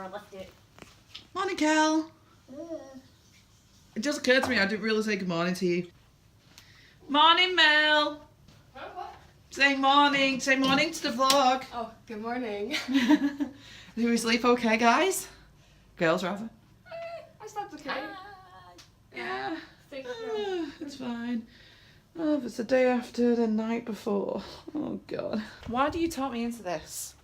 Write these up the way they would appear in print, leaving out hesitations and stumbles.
I left it. Morning, Kel. It just occurred to me I didn't really say good morning to you. Morning, Mel. What? Say morning. Say morning to the vlog. Oh, good morning. Did we sleep okay, guys? Girls, rather. I slept okay. Yeah. Thank you. It's fine. Oh, if it's the day after the night before. Oh, God. Why do you talk me into this?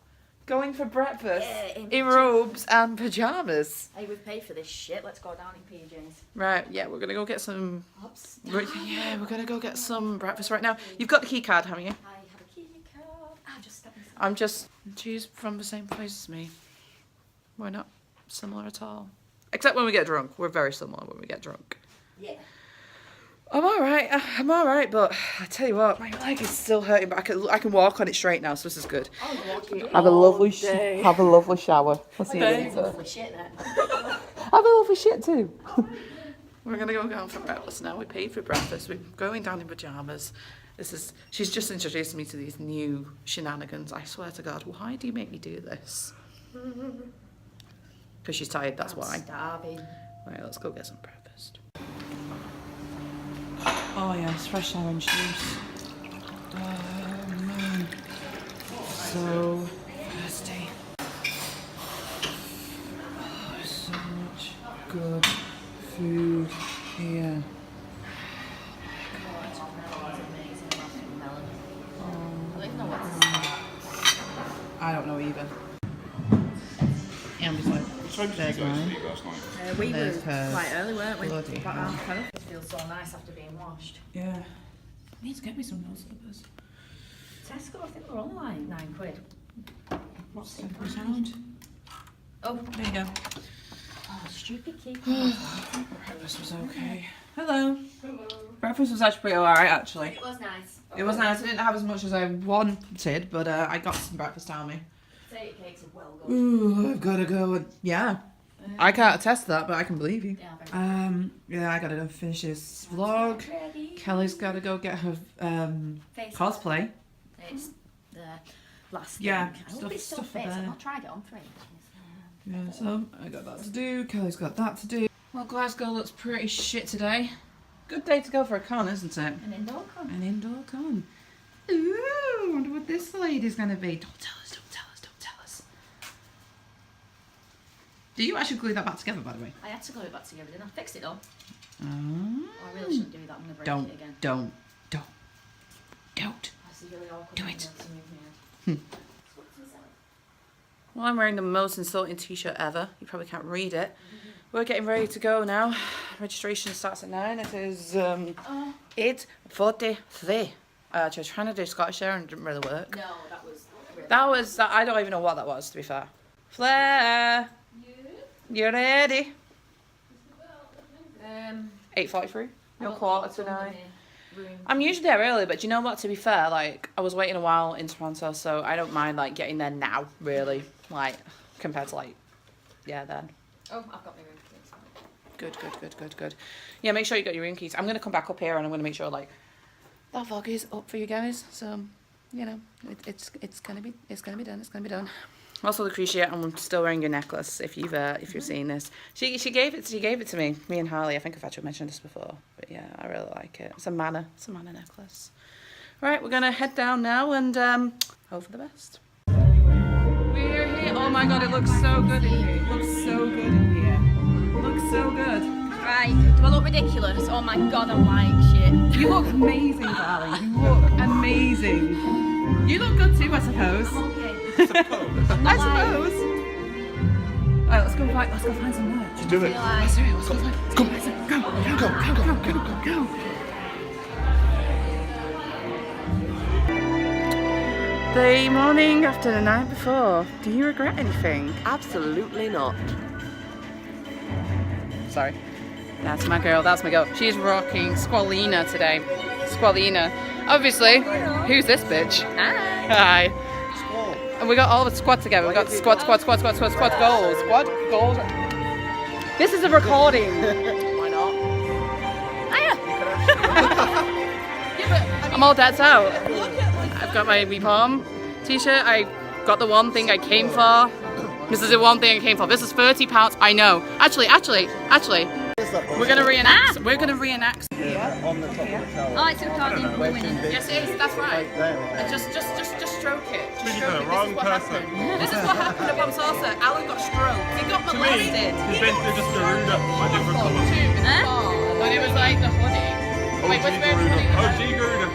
Going for breakfast in robes and pyjamas. Hey, we've paid for this shit. Let's go down in PJs. Right, yeah, we're going to go get some... Upstairs. Yeah, we're going to go get some breakfast right now. You've got the key card, haven't you? I have a key card. I'll just step inside. I'm just... She's from the same place as me. We're not similar at all. Except when we get drunk. We're very similar when we get drunk. Yeah. I'm alright, but I tell you what, my leg is still hurting, but I can walk on it straight now, so this is good. Have a lovely shower. I'll see you later. Lovely shit then. Have a lovely shit too. We're gonna go down for breakfast now. We paid for breakfast. We're going down in pajamas. She's just introduced me to these new shenanigans. I swear to God, why do you make me do this? Because she's tired, that's why. Starving. Right, let's go get some breakfast. Oh yes, fresh orange juice. Oh man, so thirsty. Oh, there's so much good food here. I don't know either. And there's mine. We were There's hers. quite early, weren't we? Bloody About hell. 12:30. It feels so nice after being washed. Yeah. I need to get me some nose slippers. Tesco, I think they're only like £9. What's the sound? Oh, There you go. oh, stupid key. Breakfast was okay. Hello. Breakfast was actually pretty alright, actually. It was nice. It was nice. I didn't have as much as I wanted, but I got some breakfast down me. Potato cakes are well good. Ooh, I've got to go. Yeah. I can't attest to that, but I can believe you. Yeah, very Yeah, I gotta go finish this vlog. ready. Kelly's gotta go get her Face cosplay. It's the last Yeah, thing. I hope it still stuff for fits. I've there. not tried it on for ages. Yeah, so I got that to do. Kelly's got that to do. Well, Glasgow looks pretty shit today. Good day to go for a con, isn't it? An indoor con. An indoor con. Ooh, I wonder what this lady's gonna be. Don't tell us, don't tell us, don't tell us. Do you actually glue that back together, by the way? I had to glue it back together, didn't I? Fixed it though. Oh. Oh, I really shouldn't do that. I'm gonna break Don't, it again. don't. That's a really awkward Do thing it. to move my head. Well, I'm wearing the most insulting t-shirt ever. You probably can't read it. We're getting ready to go now. Registration starts at 9. It is 8:43. I was trying to do Scottish there and it didn't really work. No, that was. Really That was, I don't even know what that was, to be fair. Flair, you ready? 8:43. No, quarter to 9. I'm usually there early, but do you know what? To be fair, like I was waiting a while in Toronto, so I don't mind like getting there now, really. Like compared to like, yeah, then. Oh, I've got my room keys. Good. Yeah, make sure you got your room keys. I'm gonna come back up here and I'm gonna make sure like that vlog is up for you guys. So, you know, it's gonna be done. It's gonna be done. Also, Lucretia, I'm still wearing your necklace. If you're seeing this, she gave it to me and Harley. I think I've actually mentioned this before, but yeah, I really like it. It's a mana necklace. Right, we're gonna head down now and hope for the best. We're here. Oh my God, it looks so good in here. It looks so good in here. It looks so good. Right, do I look ridiculous? Oh my God, I'm like shit. You look amazing, darling. You look amazing. You look good too, I suppose. Okay. I suppose. Alright, let's go find some merch. Do it. Let's do it. Let's go. Go. The morning after the night before. Do you regret anything? Absolutely not. Sorry. That's my girl. She's rocking Squalina today. Squalina. Obviously, who's this bitch? Hi. And we got all the squad together. We got squad goals. Squad goals. This is a recording. Why not? I'm all decked out. I've got my WEE POM t-shirt. I got the one thing I came for. This is the one thing I came for. This is £30. I know. Actually, we're gonna reenact. We're gonna reenact. On the top of the shower. Oh, it's a card in winning. Yes, it is. That's right. And just stroke it. Just stroke it. Wrong person. This is what happened at Bomb Salsa. Alan got stroked. He got To me, molested. he's basically just Garuda by different colours. Huh? But it was like the hoodie. Wait, where's the hoodie? OG Garuda.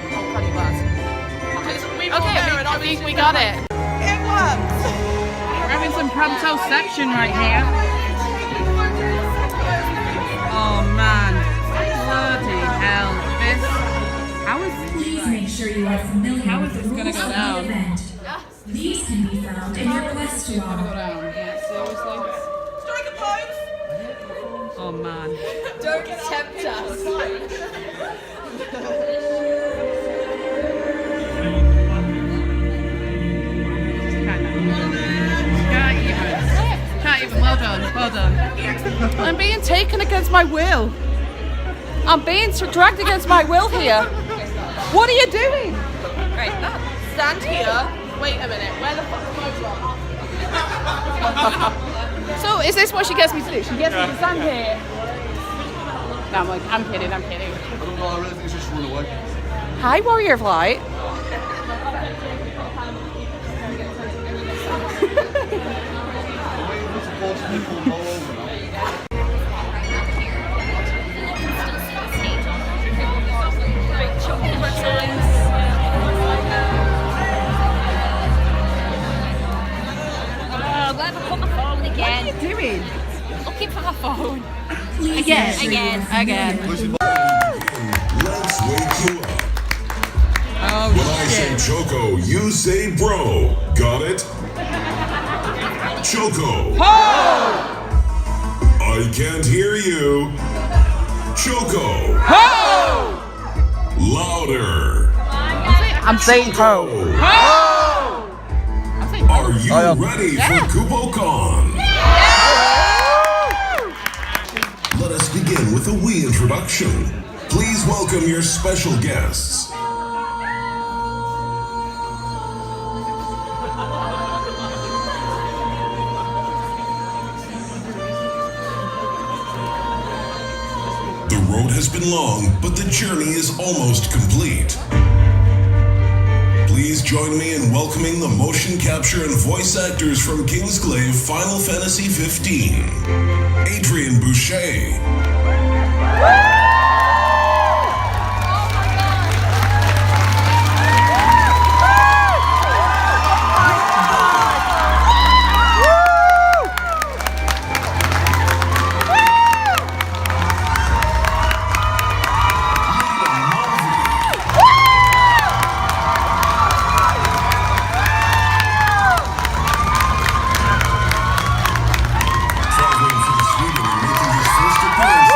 Okay, I think we got it. It works. We're having some proprioception right here. Oh man, bloody hell! Please make sure you are familiar How with is the this gonna rules go of down? the event. These can be found in your quest Go log. down. Yeah, seriously. Strike a pose. Oh man. Don't tempt us. Can't even. Well done. I'm being taken against my will. I'm being dragged against my will here. What are you doing? Right, stand here. Wait a minute. Where the fuck am I from? So is this what she gets me to do? She gets me to stand here. No, I'm kidding. I don't know, I really think it's just run away. Hi, Warrior of Light. We're supposed to be pulled all over now. Where have I put my phone again? What are you doing? Looking for my phone. Please Again, make sure you again, are familiar again. with Let's wake you up. Oh When I say Choco, you say bro. Got it? Choco. I can't hear you. Choco. Louder. I'm saying ho. Are you ready for KupoCon? Let us begin with a wee introduction. Please welcome your special guests. The road has been long, but the journey is almost complete. Please join me in welcoming the motion capture and voice actors from Kingsglaive Final Fantasy XV. Adrian Boucher. Traveling from Sweden and making his first appearance.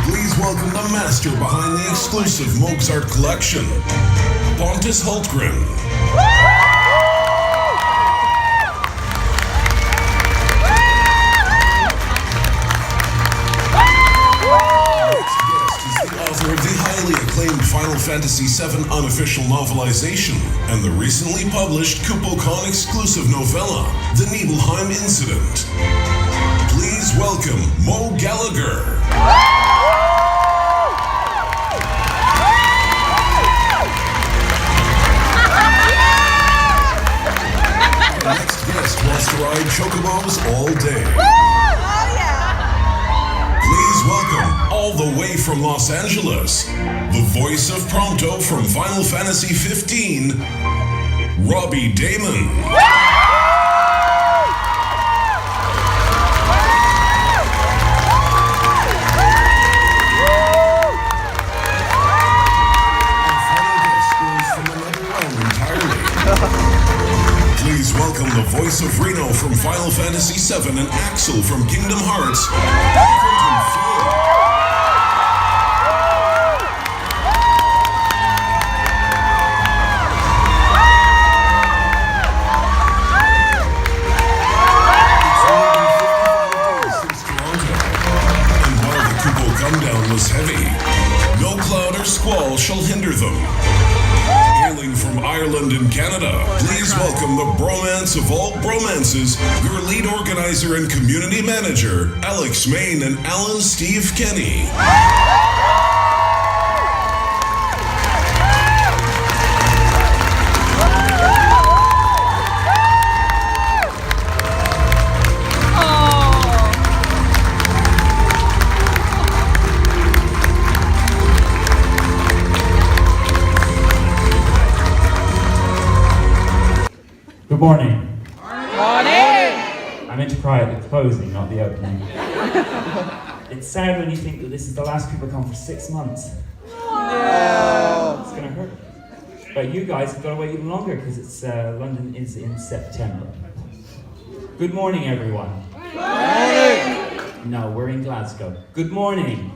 Please welcome the master behind the exclusive Mozart collection, Pontus Hultgren. Next guest is the author of the highly acclaimed Final Fantasy VII unofficial novelization and the recently published KupoCon exclusive novella, The Nibelheim Incident. Please welcome Mo Gallagher. The next guest wants to ride chocobos all day. Please welcome, all the way from Los Angeles, the voice of Prompto from Final Fantasy XV, Robbie Damon. Our final guest is from another realm entirely. Please welcome the voice of Reno from Final Fantasy VII and Axel from Kingdom Hearts, Quentin Finn. It's only been 55 days since Toronto, and while the Kupo come-down was heavy, no cloud or squall shall hinder them. Hailing from Ireland and Canada, please welcome the bromance romance of all bromances, your lead organizer and community manager, Alex Main and Alan Steve Kenny. Good morning. I meant to cry at the closing, not the opening. It's sad when you think that this is the last CooperCon for 6 months. No. It's gonna hurt. But you guys have got to wait even longer because it's London is in September. Good morning, everyone. No, we're in Glasgow. Good morning.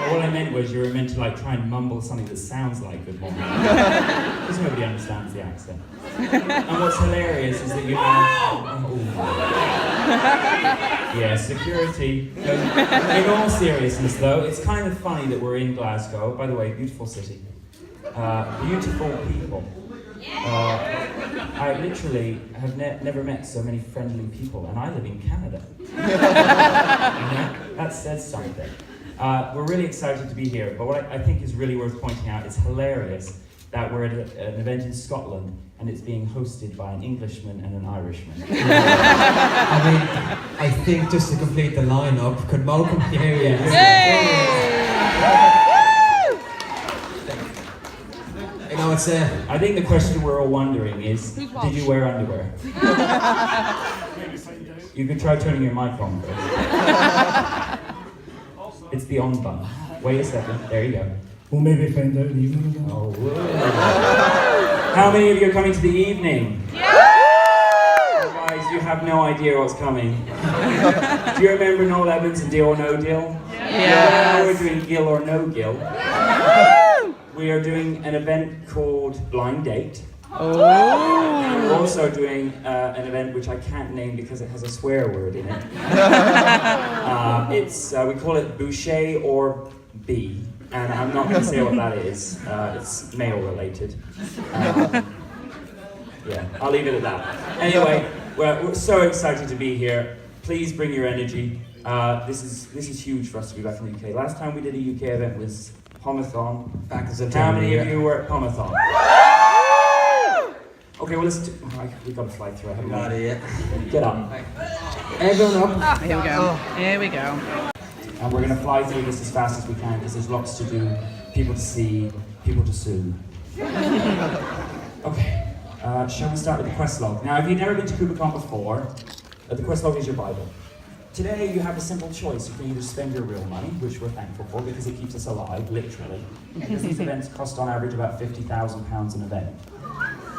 What I meant was you were meant to like try and mumble something that sounds like good morning. Because nobody understands the accent. And what's hilarious is that you have... Yeah, security. In all seriousness though, it's kind of funny that we're in Glasgow. By the way, beautiful city. Beautiful people. I literally have never met so many friendly people, and I live in Canada. That says something. We're really excited to be here, but what I think is really worth pointing out, it's hilarious that we're at an event in Scotland and it's being hosted by an Englishman and an Irishman. I mean, I think just to complete the lineup, could Malcolm hear you? You know, it's I think the question we're all wondering is, did you wear underwear? You could try turning your mic on first. It's the on button. Wait a second. There you go. Well, maybe find out in the evening. Oh, whoa. How many of you are coming to the evening? Yeah! Oh, guys, you have no idea what's coming. Do you remember Noel Evans and Deal or No Deal? Yeah. We're doing Gill or No Gill. We are doing an event called Blind Date. Oh. We're also doing an event which I can't name because it has a swear word in it. We call it Boucher or B, and I'm not going to say what that is. It's male related. Yeah, I'll leave it at that. Anyway, we're so excited to be here. Please bring your energy. This is huge for us to be back in the UK. Last time we did a UK event was Pomathon. Back in September. How many of you were at Pomathon? Okay, well, let's do... we've got to fly through. I haven't got it yet. Get up. Everyone up. Here we go. Here we go. And we're going to fly through this as fast as we can because there's lots to do, people to see, people to sue. Okay, shall we start with the quest log? Now, if you've never been to CooperCon before, the quest log is your Bible. Today, you have a simple choice. You can either spend your real money, which we're thankful for because it keeps us alive, literally. Because these events cost on average about £50,000 an event.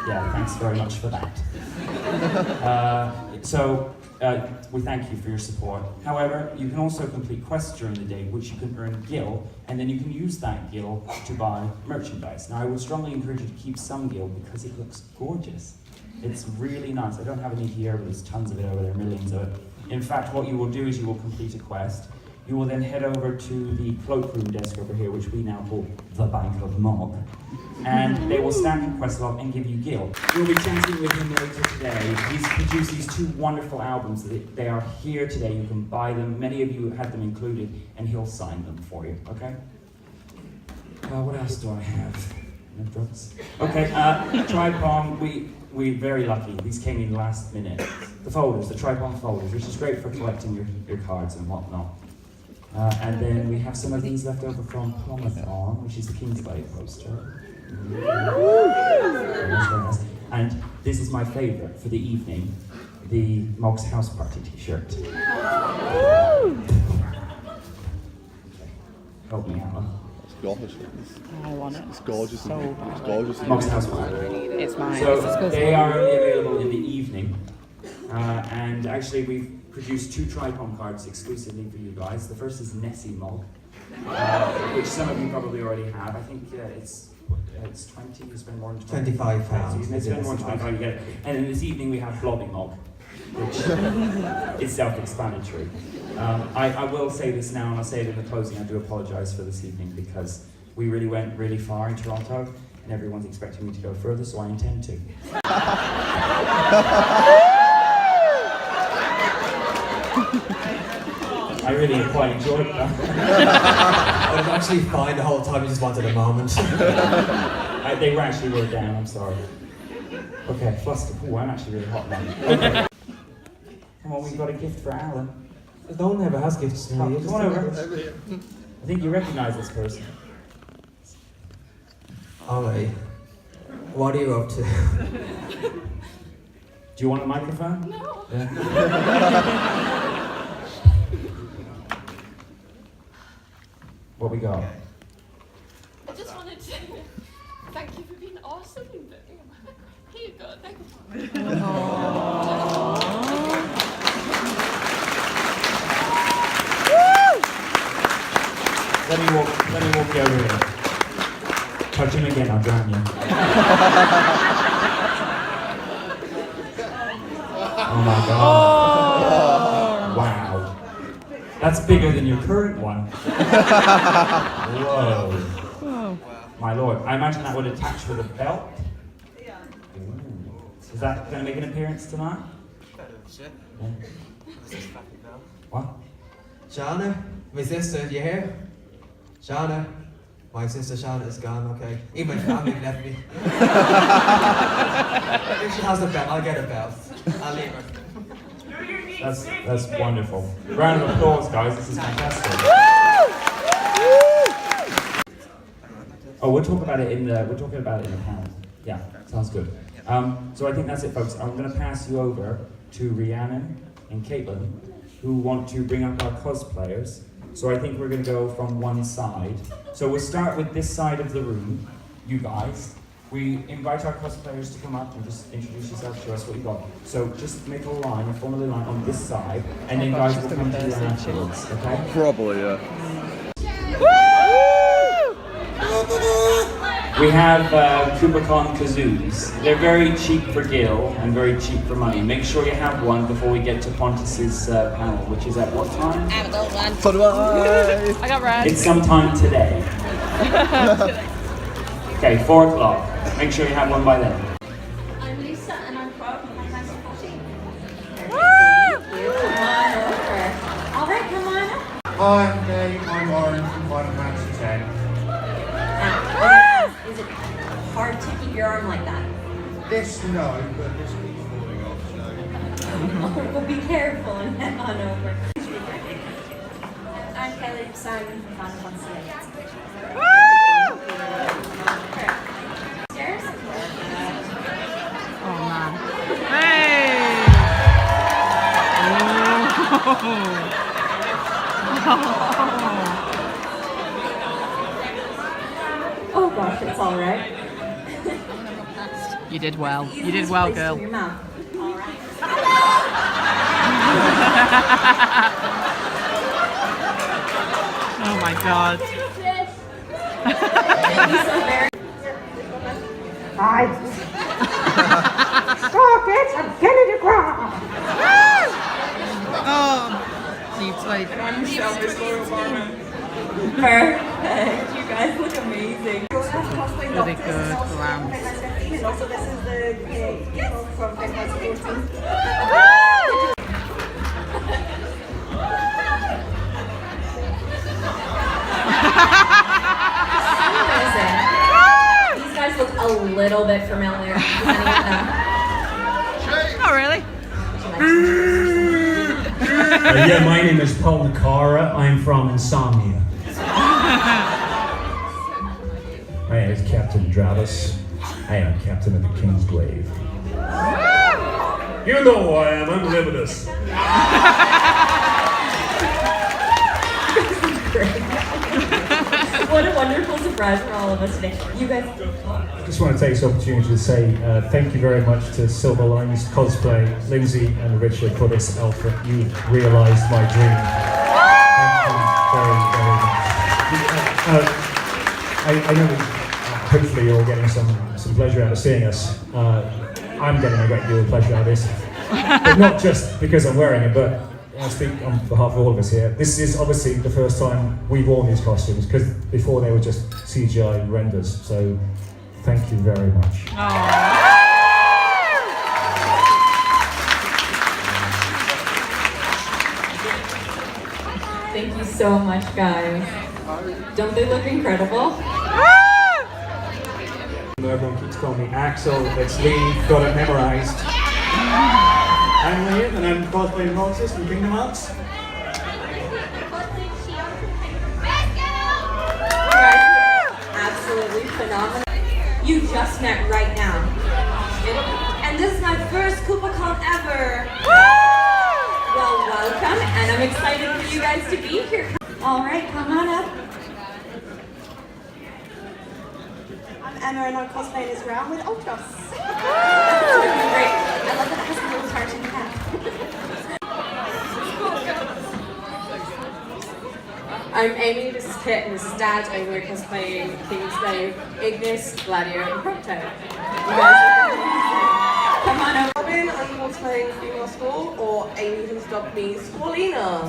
Yeah, thanks very much for that. We thank you for your support. However, you can also complete quests during the day, which you can earn gil, and then you can use that gil to buy merchandise. Now, I would strongly encourage you to keep some gil because it looks gorgeous. It's really nice. I don't have any here, but there's tons of it over there, millions of it. In fact, what you will do is you will complete a quest. You will then head over to the cloakroom desk over here, which we now call the Bank of Mog. And they will stamp your quest log and give you gil. We'll be chatting with him later today. He's produced these 2 wonderful albums. They are here today. You can buy them. Many of you had them included, and he'll sign them for you, okay? What else do I have? No drugs? Okay, Tripom, we're very lucky. These came in last minute. The folders, the Tripom folders, which is great for collecting your cards and whatnot. And then we have some of these left over from Pomathon, which is the Kingsley poster. And this is my favourite for the evening, the Mog's House Party t-shirt. Help me out. It's gorgeous. I want it. It's gorgeous. So bad. It's gorgeous. Mog's House Party. It's mine. So they are only available in the evening. And actually we've produced 2 Tripom cards exclusively for you guys. The first is Nessie Mog, which some of you probably already have. I think it's 20, you spend more than 20. £25. You spend more than 25, you get it. And then this evening we have Blobby Mog, which is self-explanatory. I will say this now, and I'll say it in the closing. I do apologise for this evening because we really went really far in Toronto, and everyone's expecting me to go further, so I intend to. I really quite enjoyed that. I was actually fine the whole time, you just wanted a moment. They were actually really down, I'm sorry. Okay, flustered. Oh, I'm actually really hot now. Okay. Come on, we've got a gift for Alan. No one ever has gifts to me. Come on over. I think you recognise this person. Alright. What are you up to? Do you want a microphone? No. Yeah. What we got? I just wanted to thank you for being awesome. Here you go. Thank you. Let me walk you over here. Touch him again, I'll drown you. Oh my god. Wow. That's bigger than your current one. Whoa. My lord. I imagine that would attach with a belt. Yeah. Ooh. Is that going to make an appearance tonight? Yeah. What? Shauna, my sister, you here? Shauna, my sister Shauna is gone, okay. Even my family left me. If she has a belt, I'll get a belt. I'll leave her. That's wonderful. Round of applause, guys. This is fantastic. Oh, we'll talk about it in the panel. Yeah, sounds good. So I think that's it, folks. I'm going to pass you over to Rhiannon and Caitlin, who want to bring up our cosplayers. So I think we're going to go from one side. So we'll start with this side of the room, you guys. We invite our cosplayers to come up and just introduce yourself to us what you got. So just make a line, a formally line on this side, and then guys will come to you afterwards, okay? Probably, yeah. We have Kubicon kazoos. They're very cheap for Gil and very cheap for money. Make sure you have one before we get to Pontus's panel, which is at what time? I haven't got one. So do I. I got red. It's sometime today. Okay, 4 o'clock. Make sure you have one by then. I'm Lisa and I'm proud of my class of 14. Woo! All right, come on up. Hi, I'm Orange from Final Fantasy 10. Is it hard to keep your arm like that? This, no, but this keeps falling off, so... Well, be careful and head on over. I'm Kelly Simon from Final Fantasy 8. Stairs? Oh man. Hey! Oh gosh, it's all right. You did well. You did well, girl. Your mouth. All right. Oh my god. Thank you so very Hi! Stop it! I'm getting the ground! Oh, deep sleep. Perfect. You guys look amazing. Really good glam. And also this is the from Final Fantasy 14. These guys look a little bit familiar. Does anyone know? Oh really? Yeah, my name is Paul Nakara. I'm from Insomnia. My name is Captain Dravis. I am captain of the Kingsglaive. You know who I am. I'm Limitus. What a wonderful surprise for all of us today. You guys. I just want to take this opportunity to say thank you very much to Silver Lines Cosplay, Lindsay and Richard for this outfit. You realised my dream. Thank you very, very much. I know hopefully you're all getting some pleasure out of seeing us. I'm getting a great deal of pleasure out of this. But not just because I'm wearing it, but I speak on behalf of all of us here. This is obviously the first time we've worn these costumes, because before they were just CGI renders. So thank you very much. Aww. Thank you so much, guys. Don't they look incredible? Everyone keeps calling me Axel. It's Lee, got it memorised. I'm Lee, and I'm cosplaying Roxas from Kingdom Hearts. Absolutely phenomenal. You just met right now. And this is my first KoopaCon ever. Well, welcome, and I'm excited for you guys to be here. All right, come on up. I'm Emma and I'm cosplaying as Ram with Ultros. That's gonna be great. I love that it has a little tartan cap. I'm Amy, this is Kit, and this is Dad, and we're cosplaying Kingslave, Ignis, Gladio, and Proto. You guys are Come on over. Robin, I'm cosplaying Female School, or Amy has dubbed me Squalina.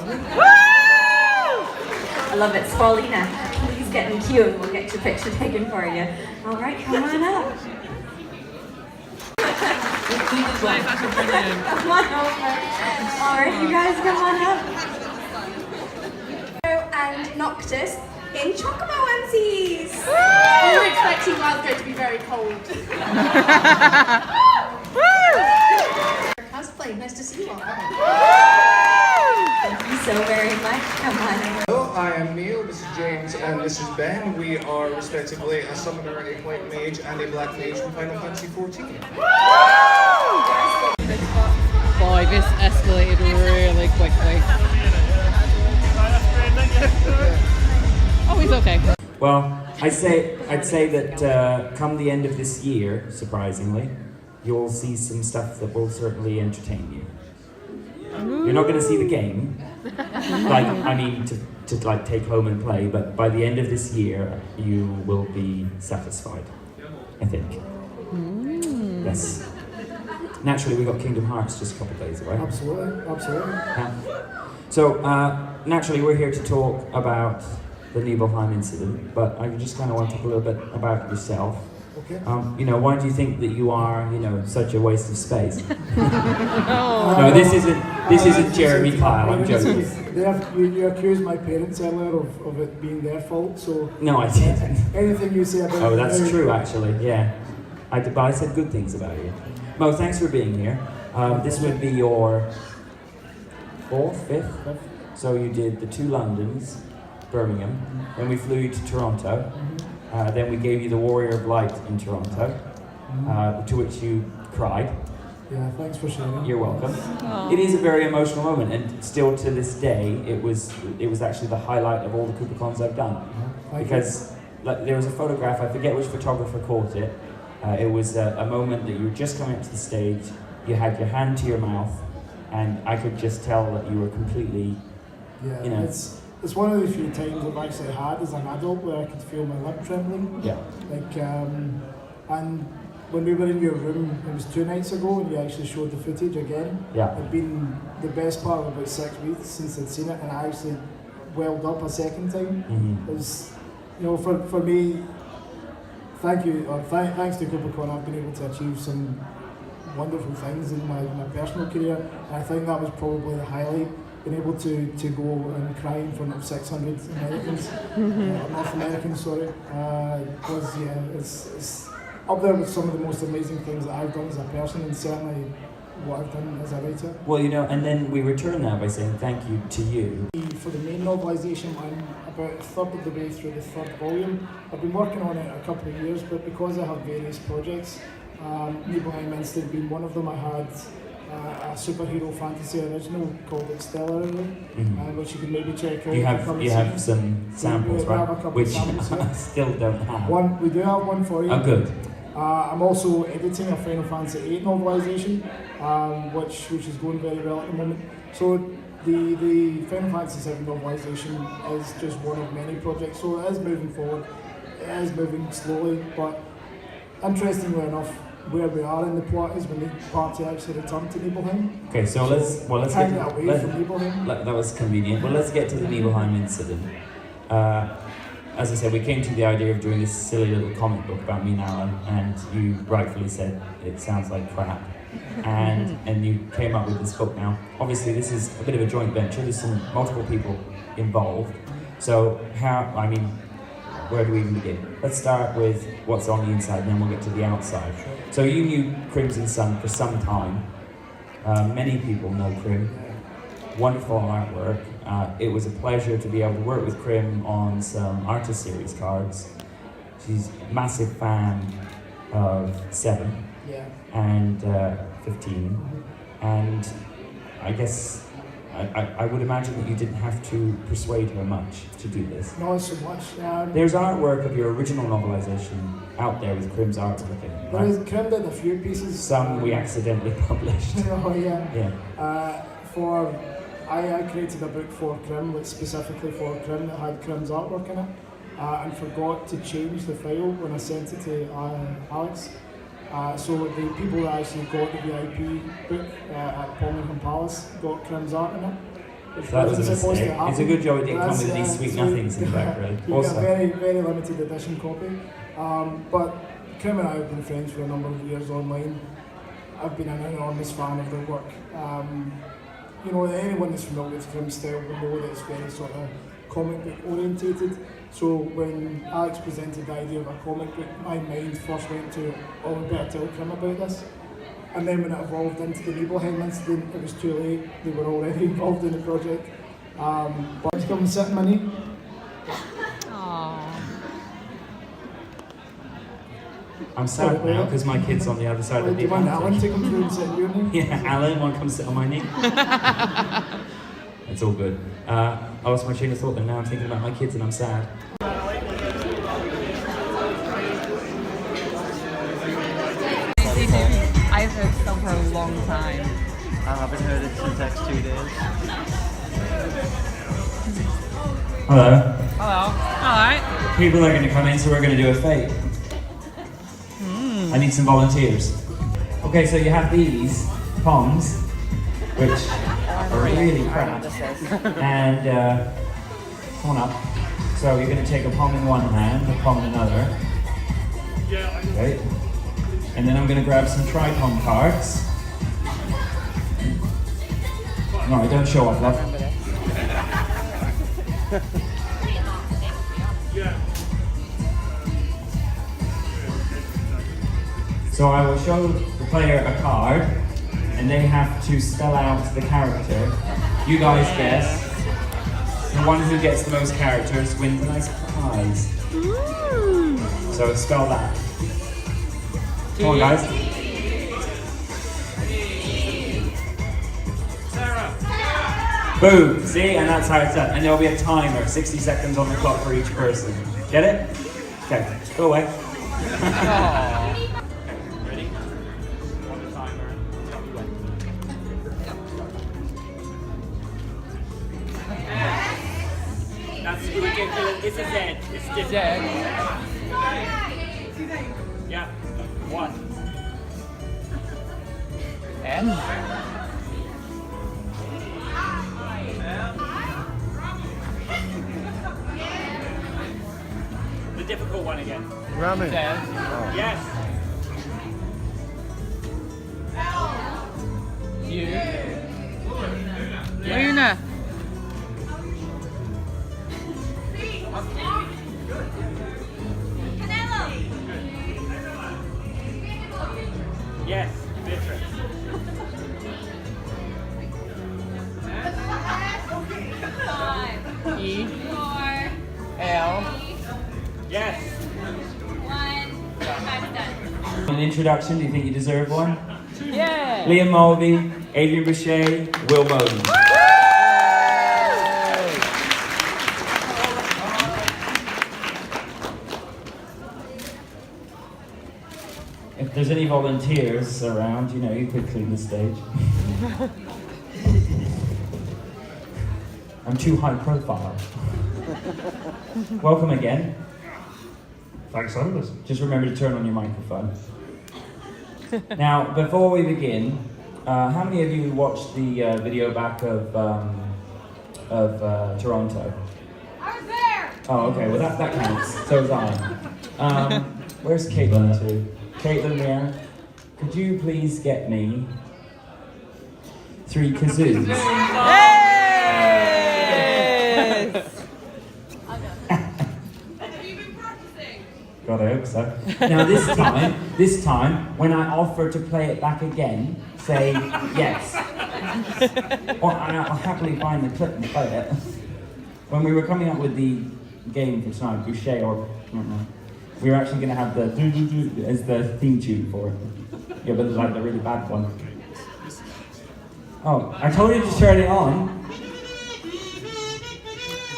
I love it. Paulina, please get in queue and we'll get your picture taken for you. All right, come on up. Come on over. All right, you guys come on up. And Noctis in Chocobo MCs. We were expecting Glasgow to be very cold. Cosplay, nice to see you all. Thank you so very much. Come on in. Hello, I am Neil, this is James, and this is Ben. We are respectively a summoner, a white mage, and a black mage from Final Fantasy XIV. Boy, this escalated really quickly. Oh, he's okay. Well, I'd say that come the end of this year, surprisingly, you'll see some stuff that will certainly entertain you. You're not going to see the game, to like take home and play, but by the end of this year, you will be satisfied, I think. Yes. Naturally, we got Kingdom Hearts just a couple of days away. Absolutely, absolutely. Yeah. So, naturally, we're here to talk about the Nibelheim incident, but I just kind of want to talk a little bit about yourself. Okay. Why do you think that you are, such a waste of space? No, this isn't Jeremy Kyle, I'm joking. You accused my parents earlier of it being their fault, so... No, I didn't. Anything you say about... Oh, that's true, actually, yeah. But I said good things about you. Mo, thanks for being here. This would be your fifth? So you did the 2 Londons, Birmingham, then we flew you to Toronto, then we gave you the Warrior of Light in Toronto, to which you cried. Yeah, thanks for sharing. You're welcome. Aww. It is a very emotional moment, and still to this day, it was actually the highlight of all the KoopaCons I've done. Because there was a photograph, I forget which photographer caught it. It was a moment that you were just coming up to the stage, you had your hand to your mouth, and I could just tell that you were completely, It's one of the few times I've actually had as an adult where I could feel my lip trembling. Yeah. And when we were in your room, it was 2 nights ago, and you actually showed the footage again. Yeah. It'd been the best part of about 6 weeks since I'd seen it, and I actually welled up a second time. It was, for me, thanks to KoopaCon, I've been able to achieve some wonderful things in my personal career, and I think that was probably the highlight. Being able to go and cry in front of 600 Americans, North Americans, sorry, it's up there with some of the most amazing things that I've done as a person, and certainly what I've done as a writer. Well, and then we return now by saying thank you to you. For the main novelisation, I'm about a third of the way through the 3rd volume. I've been working on it a couple of years, but because I have various projects, Nibelheim Instead being one of them, I had a superhero fantasy original called Stellar, which you can maybe check out. You have some samples, right? Which samples, I still don't have. We do have one for you. Oh, good. I'm also editing a Final Fantasy VIII novelisation, which is going very well at the moment. So the Final Fantasy VII novelisation is just one of many projects. So it is moving forward. It is moving slowly, but interestingly enough, where we are in the plot is when the party actually return to Nibelheim. Okay, so let's get from Nibelheim. That was convenient. Well, let's get to the Nibelheim incident. As I said, we came to the idea of doing this silly little comic book about me and Alan, and you rightfully said it sounds like crap. and you came up with this book. Now, obviously, this is a bit of a joint venture. There's multiple people involved. So where do we even begin? Let's start with what's on the inside, and then we'll get to the outside. So you knew Crimson Sun for some time. Many people know Crim. Wonderful artwork. It was a pleasure to be able to work with Crim on some Artist Series cards. She's a massive fan of 7 and 15, and I guess I would imagine that you didn't have to persuade her much to do this. Not so much. There's artwork of your original novelisation out there with Crim's artwork in it, right? Crim did a few pieces. Some we accidentally published. Oh yeah. Yeah. I created a book for Crim, like specifically for Crim, that had Crim's artwork in it, and forgot to change the file when I sent it to Alex. So the people that actually got the VIP book at Birmingham Palace got Crim's art in it. So that was a mistake. It's a good job it didn't come with these sweet nothings in the back, right? You got a very, very limited edition copy. But Crim and I have been friends for a number of years online. I've been an enormous fan of their work. Anyone that's familiar with Crim's style will know that it's very sort of comic book orientated. So when Alex presented the idea of a comic book, my mind first went to, oh, we better tell Crim about this. And then when it evolved into the Nibelheim incident, it was too late. They were already involved in the project. But come and sit in my knee. I'm sad now because my kid's on the other side of the Do you want Alan to come through and sit in your knee? Yeah, Alan, want to come sit on my knee? It's all good. I lost my train of thought, and now I'm thinking about my kids and I'm sad. I've heard some for a long time. I haven't heard it since the next 2 days. Hello. Hello. Alright. People are going to come in, so we're going to do a fake. I need some volunteers. Okay, so you have these poms, which are really crap. And come on up. So you're going to take a pom in one hand, a pom in another. Okay. And then I'm going to grab some tri-pom cards. No, don't show off, love. So I will show the player a card, and they have to spell out the character. You guys guess. The one who gets the most characters wins a nice prize. So spell that. Come on, guys. Boom. See, and that's how it's done. And there'll be a timer, 60 seconds on the clock for each person. Get it? Okay. Go away. That's ridiculous. This is it. It's different. Yeah. 1. M. The difficult one again. Ramen. Yes. Luna. Yes. Beatrice. E. 4. L. Yes. 1. Time's done. An introduction, do you think you deserve one? Yeah. Liam Mulvey, Adrian Boucher, Will Moden. If there's any volunteers around, you could clean the stage. I'm too high profile. Welcome again. Thanks, Anders. Just remember to turn on your microphone. Now, before we begin, how many of you watched the video back of Toronto? I was there! Oh, okay. Well, that counts. So was I. Where's Caitlin too? Caitlin there. could you please get me 3 kazoos? God, I hope so. Now this time, when I offer to play it back again, say yes. Or I'll happily find the clip and play it. When we were coming up with the game for tonight, Boucher, or I don't know, we were actually going to have the do as the theme tune for it. Yeah, but like the really bad one. Oh, I told you to turn it on.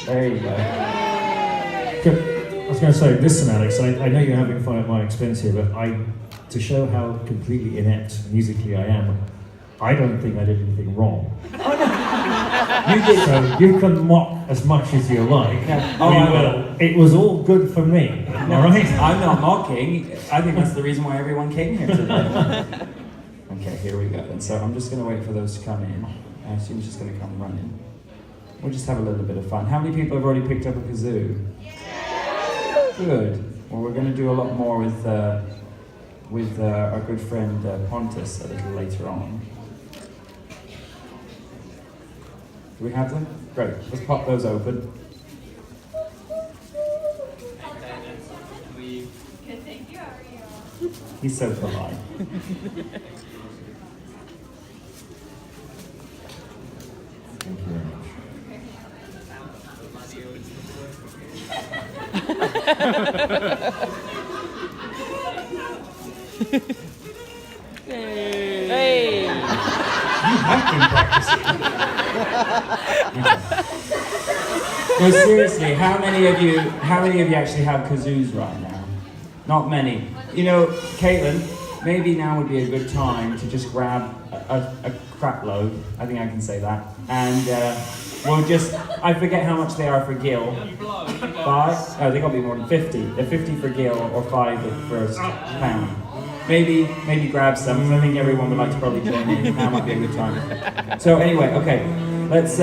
There you go. I was going to say, listen, Alex, I know you're having fun at my expense here, but to show how completely inept musically I am, I don't think I did anything wrong. You did. So you can mock as much as you like. Oh, I will. It was all good for me, all right? I'm not mocking. I think that's the reason why everyone came here today. Okay, here we go. And so I'm just going to wait for those to come in. I assume it's just going to come running. We'll just have a little bit of fun. How many people have already picked up a kazoo? Good. Well, we're going to do a lot more with our good friend Pontus a little later on. Do we have them? Great. Let's pop those open. He's so polite. Thank you very much. Hey. You have been practicing. No, seriously, how many of you actually have kazoos right now? Not many. You know, Caitlin, maybe now would be a good time to just grab a crap load, I think I can say that, and we'll just, I forget how much they are for Gil. 5? Oh, they got to be more than 50. They're 50 for Gil or 5 at first pound. Maybe grab some, because I think everyone would like to probably join in. That might be a good time. So anyway, okay, let's...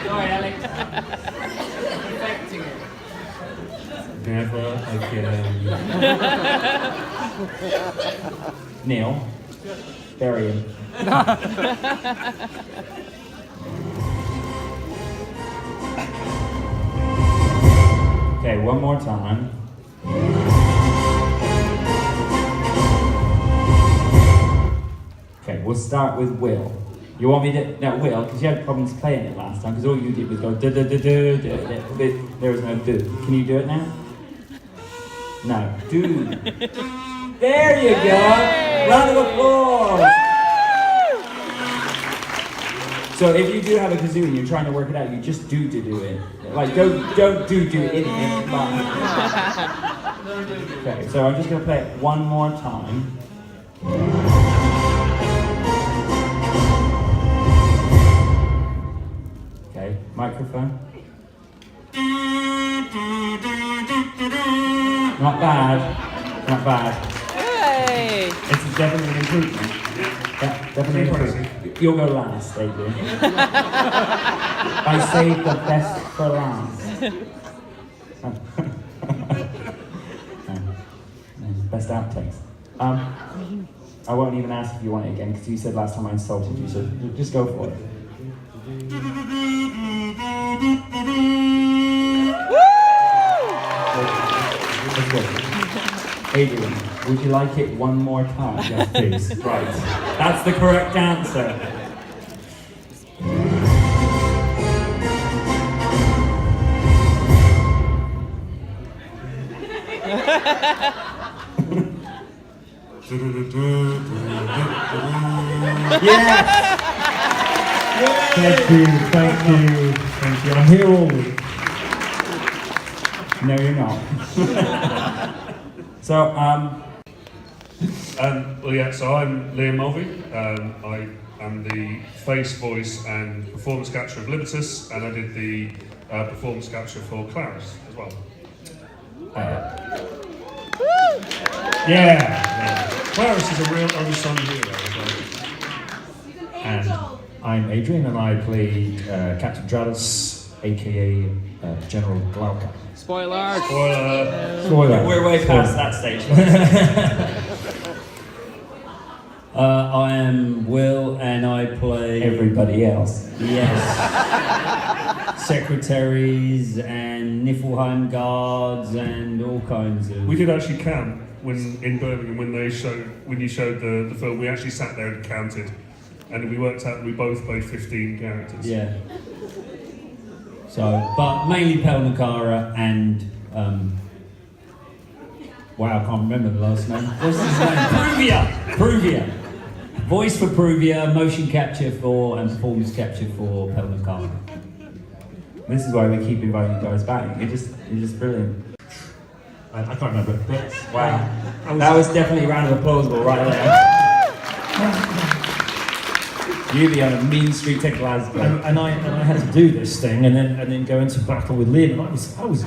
Sorry, Alex. Never again. Neil, bury him. Okay, one more time. Okay, we'll start with Will. You want me to... No, Will, because you had problems playing it last time, because all you did was go do-do-do-do-do. There was no do. Can you do it now? No. Do. There you go! Round of applause! So if you do have a kazoo and you're trying to work it out, you just do it. Like, don't do it in it. Okay, so I'm just going to play it one more time. Okay, microphone. Not bad. Not bad. Hey! It's definitely an improvement. Yeah, definitely an improvement. You'll go last, Adrian. I saved the best for last. Best outtakes. I won't even ask if you want it again, because you said last time I insulted you, so just go for it. Adrian, would you like it one more time? Yes, please. Right. That's the correct answer. Yes! Thank you. I'm here all week. No, you're not. So, well, yeah, so I'm Liam Mulvey. I am the face, voice and performance capture of Libertus, and I did the performance capture for Clarence as well. Yeah. Clarence is a real unsung hero as well. And I'm Adrian, and I played Captain Dratus aka General Glauca. Spoiler! Spoiler. We're way past that stage. I am Will, and I play everybody else. Yes. Secretaries and Niflheim guards and all kinds of. We did actually count in Birmingham when you showed the film. We actually sat there and counted, and we worked out we both played 15 characters. Yeah. So, but mainly Pelnakara and wow, I can't remember the last name. What's his name? Pruvia. Voice for Pruvia, motion capture for, and performance capture for Pelnakara. This is why we keep inviting you guys back. You're just brilliant. I can't remember, but wow, that was definitely a round of applause right there. You'd be on a mean street to Glasgow. And I had to do this thing and then go into battle with Liam. And I was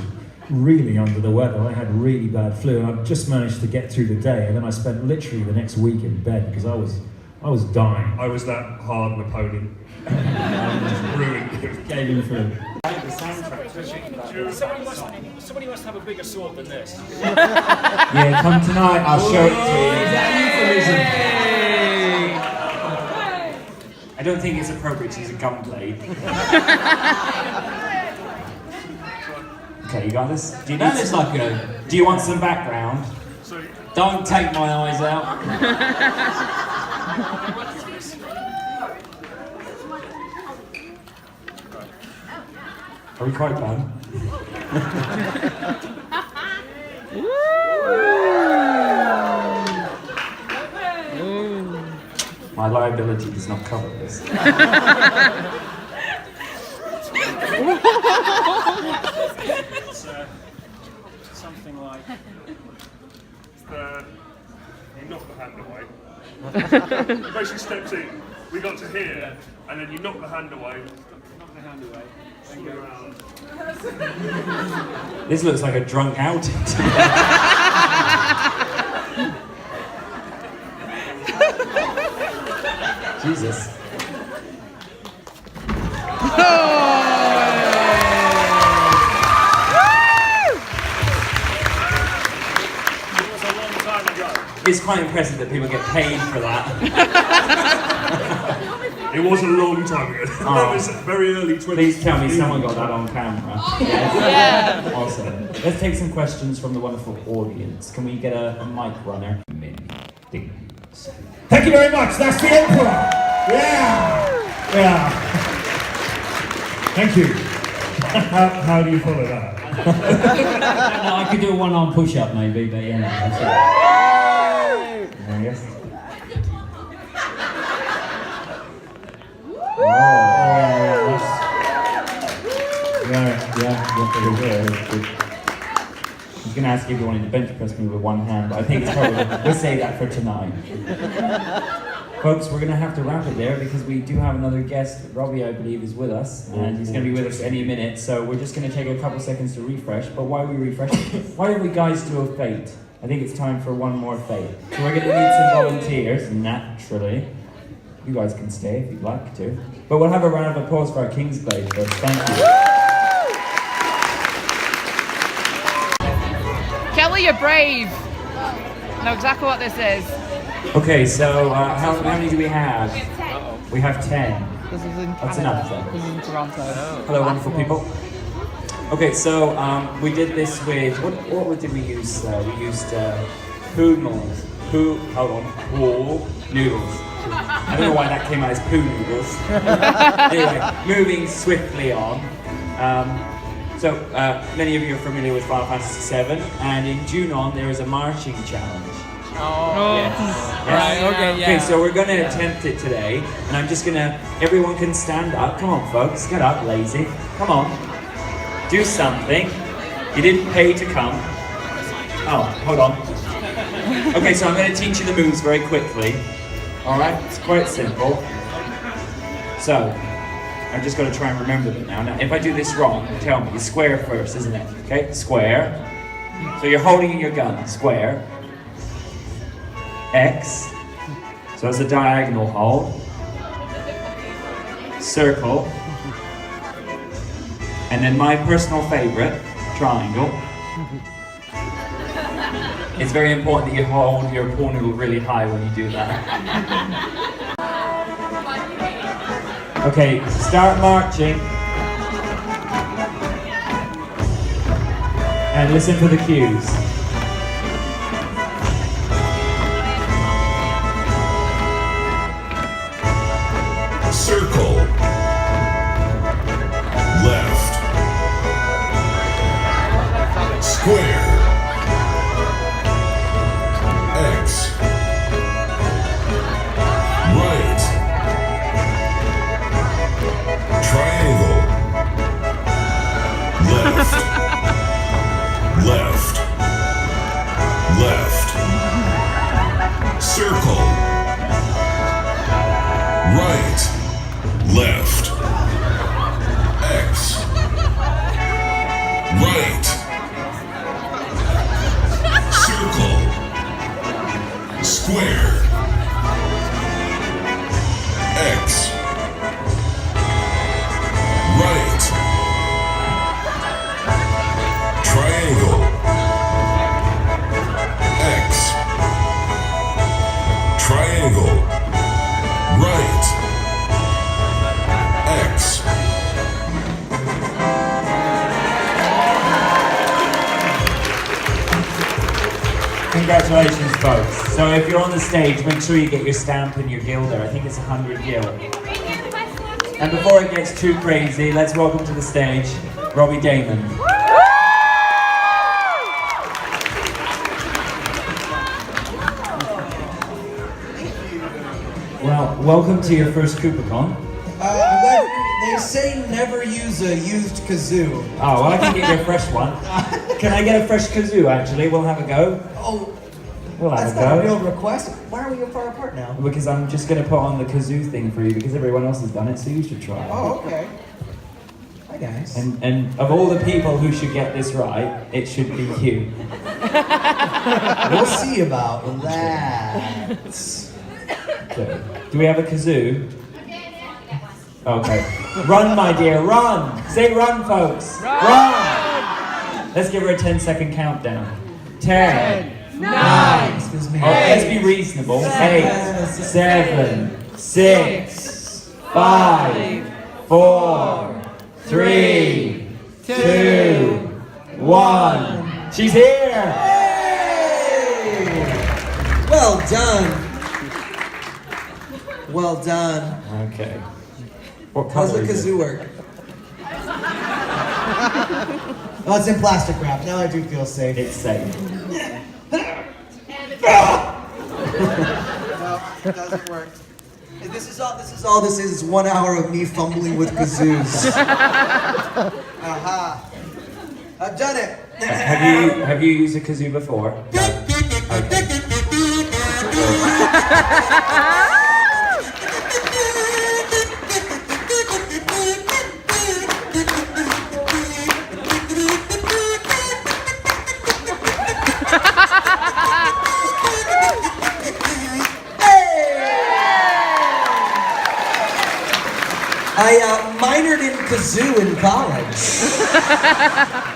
really under the weather. I had really bad flu, and I just managed to get through the day. And then I spent literally the next week in bed because I was dying. I was that hard an opponent. Ruined. Gave him through. Somebody must have a bigger sword than this. Yeah, come tonight, I'll show it to you. I don't think it's appropriate to use a gunblade. Okay, you got this? Do you That looks like Do you want some background? Don't take my eyes out. Are we quite done? My liability does not cover this. It's something like... You knock the hand away. Basically steps in. We got to here, and then you knock the hand away. Knock the hand away. Swing around. This looks like a drunk outing. Jesus. It's quite impressive that people get paid for that. It was a long time ago. That was very early 20s. Please tell me someone got that on camera. Yes. Yeah. Awesome. Let's take some questions from the wonderful audience. Can we get a mic runner? Thank you very much. That's the Emperor. Yeah. Thank you. How do you follow that? No, I could do a one-arm push-up maybe, but yeah. That's it. Yes. Yeah. I was going to ask if you wanted to bench press me with one hand, but I think it's probably, we'll say that for tonight. Folks, we're going to have to wrap it there because we do have another guest. Robbie, I believe, is with us, and he's going to be with us any minute, so we're just going to take a couple seconds to refresh. But while we refresh, why don't we guys do a fate? I think it's time for one more fate. So we're going to need some volunteers, naturally. You guys can stay if you'd like to. But we'll have a round of applause for our Kingsblade first. Thank you. Kelly, you're brave. I know exactly what this is. Okay, so how many do we have? We have 10. This is in That's Canada. enough then. This is in Toronto. Hello, wonderful people. Okay, so we did this with, what did we use? We used poo noodles. Poo noodles. I don't know why that came out as poo noodles. Anyway, moving swiftly on. So many of you are familiar with Final Fantasy VII, and in Junon there is a marching challenge. Oh. Yes. Right, okay, yeah. Okay, so we're going to attempt it today, and I'm just going to, everyone can stand up. Come on, folks, get up, lazy. Come on. Do something. You didn't pay to come. Oh, hold on. Okay, so I'm going to teach you the moves very quickly. Alright, it's quite simple. So, I'm just going to try and remember them now. Now, if I do this wrong, tell me. It's square first, isn't it? Okay, square. So you're holding your gun, square. X. So it's a diagonal hold. Circle. And then my personal favourite, triangle. It's very important that you hold your cornhole really high when you do that. Okay, start marching. And listen for the cues. Circle. Left. Square. X. Right. Triangle. Left. Left. Left. Circle. Right. Left. X. Right. Circle. Square. X. Right. Triangle. X. Triangle. Right. X. Congratulations, folks. So if you're on the stage, make sure you get your stamp and your gil there. I think it's 100 gil. And before it gets too crazy, let's welcome to the stage Robbie Damon. Well, welcome to your first CooperCon. They say never use a used kazoo. Oh, well, I can get you a fresh one. Can I get a fresh kazoo, actually? We'll have a go. Oh, We'll have that's a not a go. real request. Why are we so far apart now? Because I'm just going to put on the kazoo thing for you because everyone else has done it, so you should try it. Oh, okay. Hi, guys. And of all the people who should get this right, it should be you. We'll see about that. Okay. Do we have a kazoo? Okay. Run, my dear, run! Say run, folks! Run! Let's give her a 10-second countdown. 10, 9, Excuse me. let's be reasonable. 8, 7, 6, 5, 4, 3, 2, 1. She's here! Well done. Well done. Okay. What How's the color is it? kazoo work? Oh, it's in plastic wrap. Now I do feel safe. It's safe. No, it doesn't work. This is all this is 1 hour of me fumbling with kazoos. Aha. I've done it. Have you used a kazoo before? I minored in kazoo in college.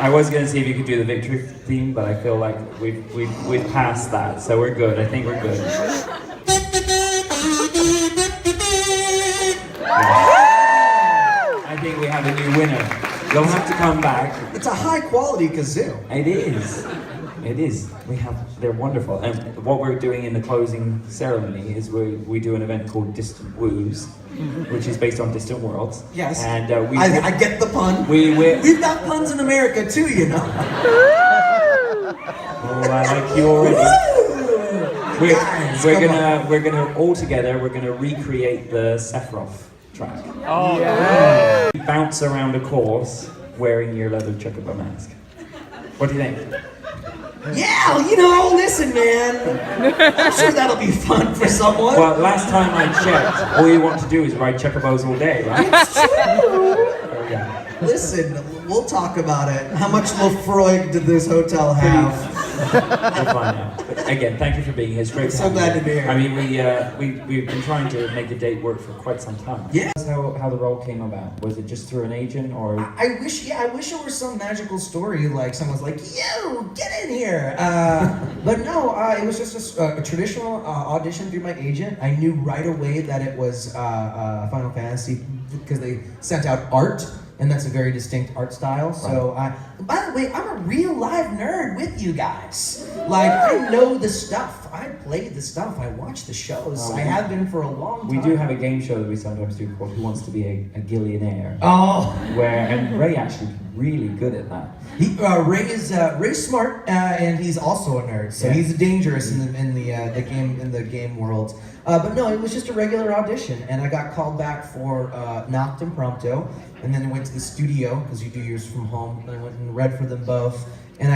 I was going to see if you could do the victory theme, but I feel like we've passed that, so we're good. I think we're good. I think we have a new winner. You'll have to come back. It's a high quality kazoo. It is. It is. They're wonderful. And what we're doing in the closing ceremony is we do an event called Distant Woos, which is based on Distant Worlds. Yes. And I get the pun. We've got puns in America too, you know. Oh, I like you already. We're gonna all together. We're gonna recreate the Sephiroth track. Oh yeah. You bounce around a course wearing your leather chocobo mask. What do you think? Yeah, you know, listen, man. I'm sure that'll be fun for someone. Well, last time I checked, all you want to do is ride chocobos all day, right? It's true. Oh, yeah. Listen, We'll talk about it. How much Lefroy did this hotel have? We'll find out. But again, thank you for being here. It's great. So glad to be here. I mean, we've been trying to make the date work for quite some time. Yeah. How the role came about? Was it just through an agent or? I wish it was some magical story, like someone's like, "Yo, get in here." But no, it was just a traditional audition through my agent. I knew right away that it was Final Fantasy because they sent out art. And that's a very distinct art style. So, by the way, I'm a real live nerd with you guys. Like, I know the stuff. I play the stuff. I watch the shows. I have been for a long time. We do have a game show that we sometimes do called Who Wants to Be a Gillionaire? Oh. And Ray actually really good at that. Ray's smart, and he's also a nerd. So he's dangerous in the game world. But no, it was just a regular audition, and I got called back for Knocked and Prompto, and then I went to the studio because you do yours from home. And I went and read for them both, and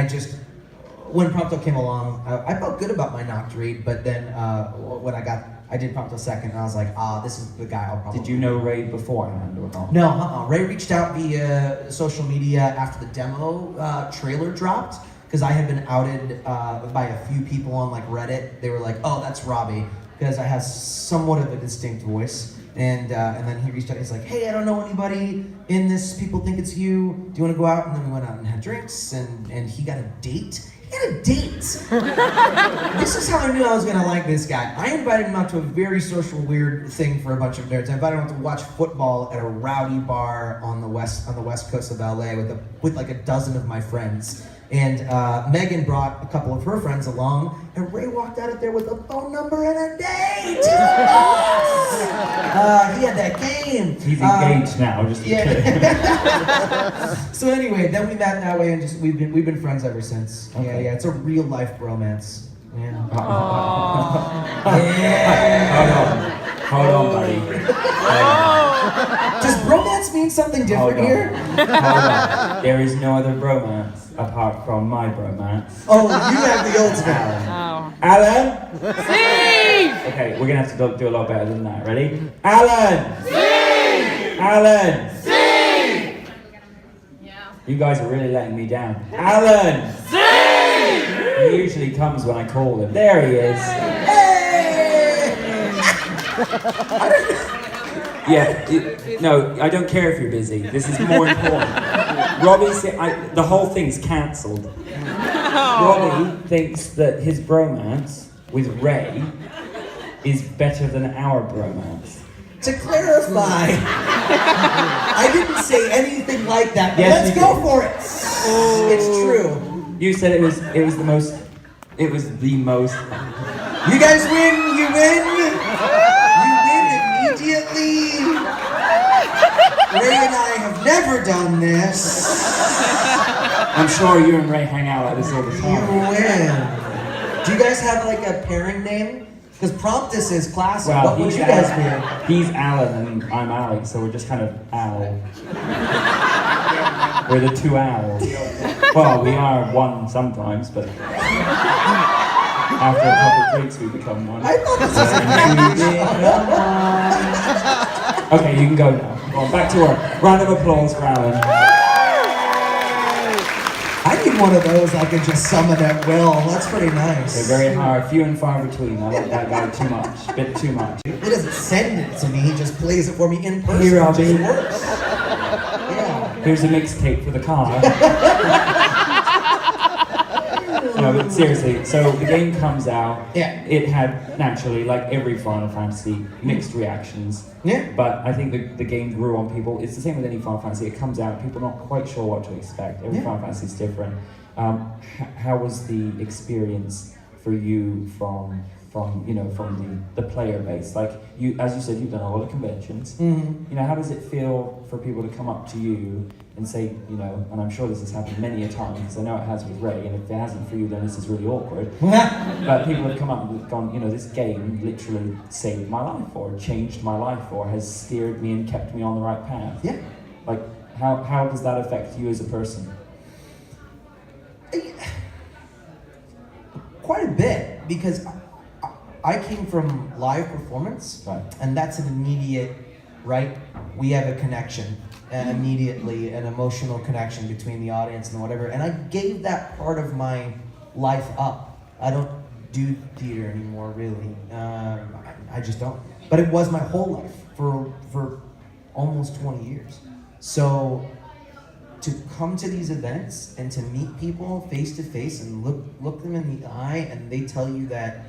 when Prompto came along, I felt good about my Knocked read. But then when I did Prompto second, and I was like, this is the guy I'll probably. Did you know Ray beforehand or not? No, Ray reached out via social media after the demo trailer dropped, because I had been outed by a few people on like Reddit. They were like, "Oh, that's Robbie," because I have somewhat of a distinct voice. And then he reached out. He's like, "Hey, I don't know anybody in this. People think it's you. Do you want to go out?" And then we went out and had drinks, and he got a date. He had a date. This is how I knew I was gonna like this guy. I invited him out to a very social, weird thing for a bunch of nerds. I invited him out to watch football at a rowdy bar on the west coast of LA with like a dozen of my friends. And Megan brought a couple of her friends along, and Ray walked out of there with a phone number and a date. He's the boss. He had that game. He's engaged now, just to be clear. So anyway, then we met that way, and just we've been friends ever since. Okay. Yeah, it's a real life bromance. Yeah. Hold on, buddy. Does bromance mean something different here? Hold on. There is no other bromance apart from my bromance. Oh, you have the ultimate. Alan? Steve! Okay, we're gonna have to do a lot better than that. Ready? Alan! Steve! Alan! Steve! You guys are really letting me down. Alan! Steve! He usually comes when I call him. There he is. No, I don't care if you're busy. This is more important. Robbie said the whole thing's cancelled. Robbie thinks that his bromance with Ray is better than our bromance. To clarify, I didn't say anything like that. But Yes, let's you go did. for it. It's true. You said it was the most. You guys win. You win. You win immediately. Ray and I have never done this. I'm sure you and Ray hang out like this all the time. You win. Do you guys have like a pairing name? Because Promptus is classic. Well, what would you guys be? He's Alan and I'm Alex, so we're just kind of owl. We're the two owls. Well, we are one sometimes, but after a couple of drinks we become one. I thought this was Okay, you can go now. Come on, back to work. Round of applause for Alan. I need one of those I can just summon at will. That's pretty nice. They're very hard, few and far between. I like that guy too much, a bit too much. He doesn't send it to me, he just plays it for me in person. Here, Robbie. It works. Yeah. Here's a mixtape for the car. No, but seriously, so the game comes out. Yeah. It had, naturally, like every Final Fantasy, mixed reactions. Yeah. But I think the game grew on people. It's the same with any Final Fantasy. It comes out, people are not quite sure what to expect. Every Final Fantasy is different. How was the experience for you from the player base? Like, you, as you said, you've done a lot of conventions. Mm-hmm. You know, how does it feel for people to come up to you and say, you know, and I'm sure this has happened many a time, because I know it has with Ray, and if it hasn't for you, then this is really awkward. But people have come up and gone, you know, this game literally saved my life, or changed my life, or has steered me and kept me on the right path. Yeah. Like, how does that affect you as a person? Quite a bit, because I came from live performance, right, and that's an immediate, right? We have a connection. immediately an emotional connection between the audience and whatever. And I gave that part of my life up. I don't do theater anymore, really. I just don't. But it was my whole life for almost 20 years. So to come to these events and to meet people face to face and look them in the eye, and they tell you that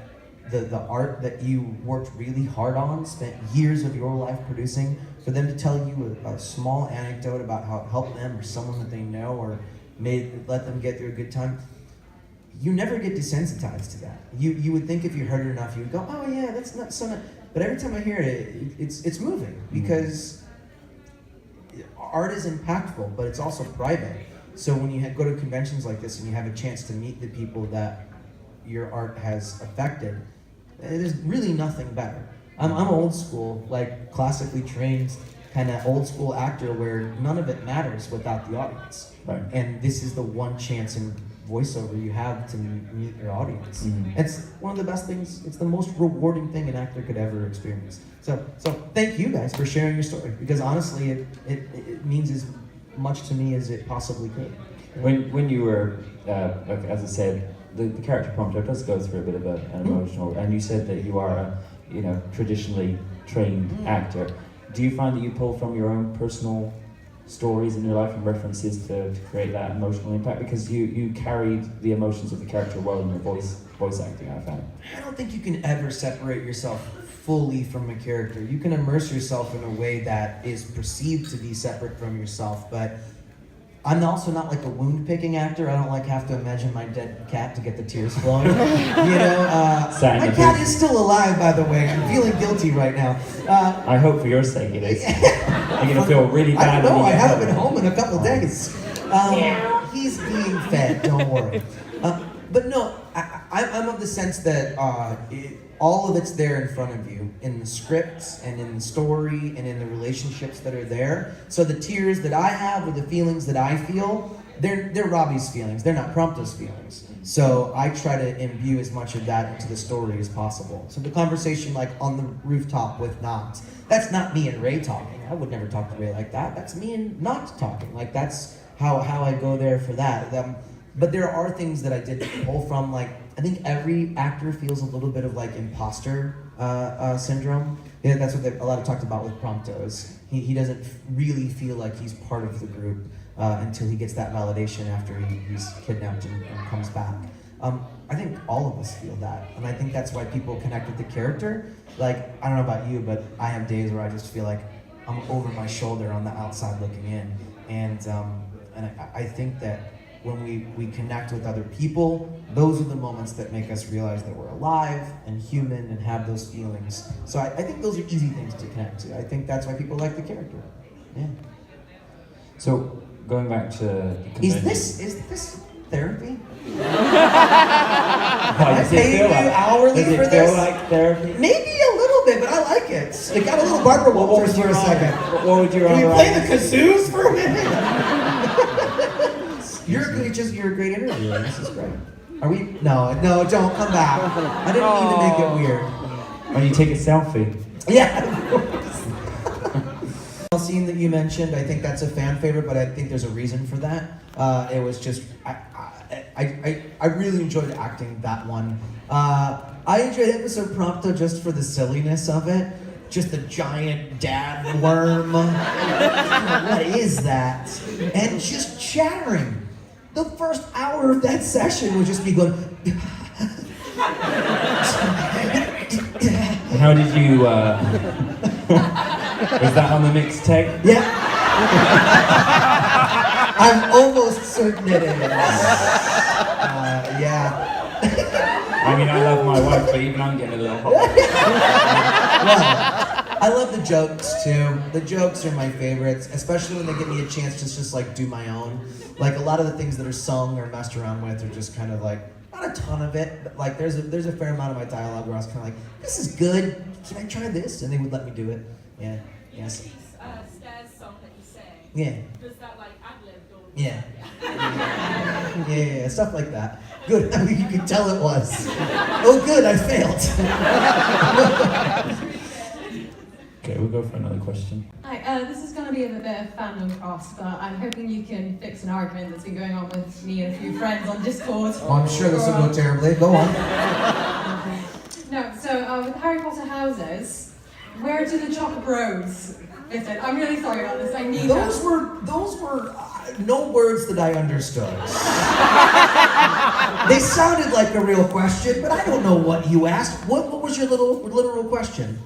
the art that you worked really hard on, spent years of your life producing, for them to tell you a small anecdote about how it helped them or someone that they know or let them get through a good time, you never get desensitized to that. You would think if you heard it enough, you would go, oh yeah, that's not so nice. But every time I hear it, it's moving, because art is impactful, but it's also private. So when you go to conventions like this and you have a chance to meet the people that your art has affected, there's really nothing better. I'm old school, like classically trained, kind of old school actor where none of it matters without the audience. Right. And this is the one chance in voiceover you have to meet your audience. It's one of the best things, it's the most rewarding thing an actor could ever experience. So thank you guys for sharing your story, because honestly it means as much to me as it possibly could. When you were, as I said, the character Prompto does go through a bit of an emotional, and you said that you are a traditionally trained actor. Do you find that you pull from your own personal stories in your life and references to create that emotional impact? Because you carried the emotions of the character well in your voice acting, I found. I don't think you can ever separate yourself fully from a character. You can immerse yourself in a way that is perceived to be separate from yourself, but I'm also not like a wound-picking actor. I don't have to imagine my dead cat to get the tears flowing. My cat is still alive, by the way. I'm feeling guilty right now. I hope for your sake it is. You're gonna feel really bad. I don't know. I haven't been home in a couple days. He's being fed. Don't worry. But no, I'm of the sense that all of it's there in front of you, in the scripts and in the story and in the relationships that are there. So the tears that I have or the feelings that I feel, they're Robbie's feelings. They're not Prompto's feelings. So I try to imbue as much of that into the story as possible. So the conversation like on the rooftop with Knox, that's not me and Ray talking. I would never talk to Ray like that. That's me and Knox talking. Like that's how I go there for that. But there are things that I did pull from, like, I think every actor feels a little bit of like imposter syndrome. Yeah, that's what a lot of talked about with Prompto, is he doesn't really feel like he's part of the group until he gets that validation after he's kidnapped and comes back. I think all of us feel that, and I think that's why people connect with the character. Like, I don't know about you, but I have days where I just feel like I'm over my shoulder on the outside looking in, and I think that when we connect with other people, those are the moments that make us realize that we're alive and human and have those feelings. So I think those are easy things to connect to. I think that's why people like the character. Yeah. So going back to the convention, is this therapy? I pay you hourly does for it this? feel like therapy? Maybe a little bit, but I like it. It got a little Barbara Walters for a second. What would your Can we other play the kazoos for a minute? You're a great interviewer. This is great. Are we? No, don't come back. I didn't mean to make it weird. When you take a selfie. Yeah. The scene that you mentioned, I think that's a fan favorite, but I think there's a reason for that. It was just I really enjoyed acting that one. I enjoyed episode Prompto just for the silliness of it. Just the giant dad worm. What is that? And just chattering. The first hour of that session would just be going. How did you? Was that on the mixtape? Yeah. I'm almost certain it is. Yeah. I mean, I love my wife, but even I'm getting a little hot. Well, I love the jokes too. The jokes are my favorites, especially when they give me a chance to just like do my own. Like a lot of the things that are sung or messed around with are just kind of like, not a ton of it, but like there's a fair amount of my dialogue where I was kind of like, this is good. Can I try this? And they would let me do it. Yeah. Yes. Stairs song that you sang. Yeah. Was that like ad-libbed or? Yeah. Yeah, stuff like that. Good. I mean, you could tell it was. Oh, good. I failed. Okay, we'll go for another question. Hi, this is going to be a bit of fandom cross, but I'm hoping you can fix an argument that's been going on with me and a few friends on Discord. Well, I'm sure this will go terribly. Go on. No, so with Harry Potter houses, where do the Chocolate Bros fit in? I'm really sorry about this. I need Those were no words that I understood. They sounded like a real question, but I don't know what you asked. What was your literal question?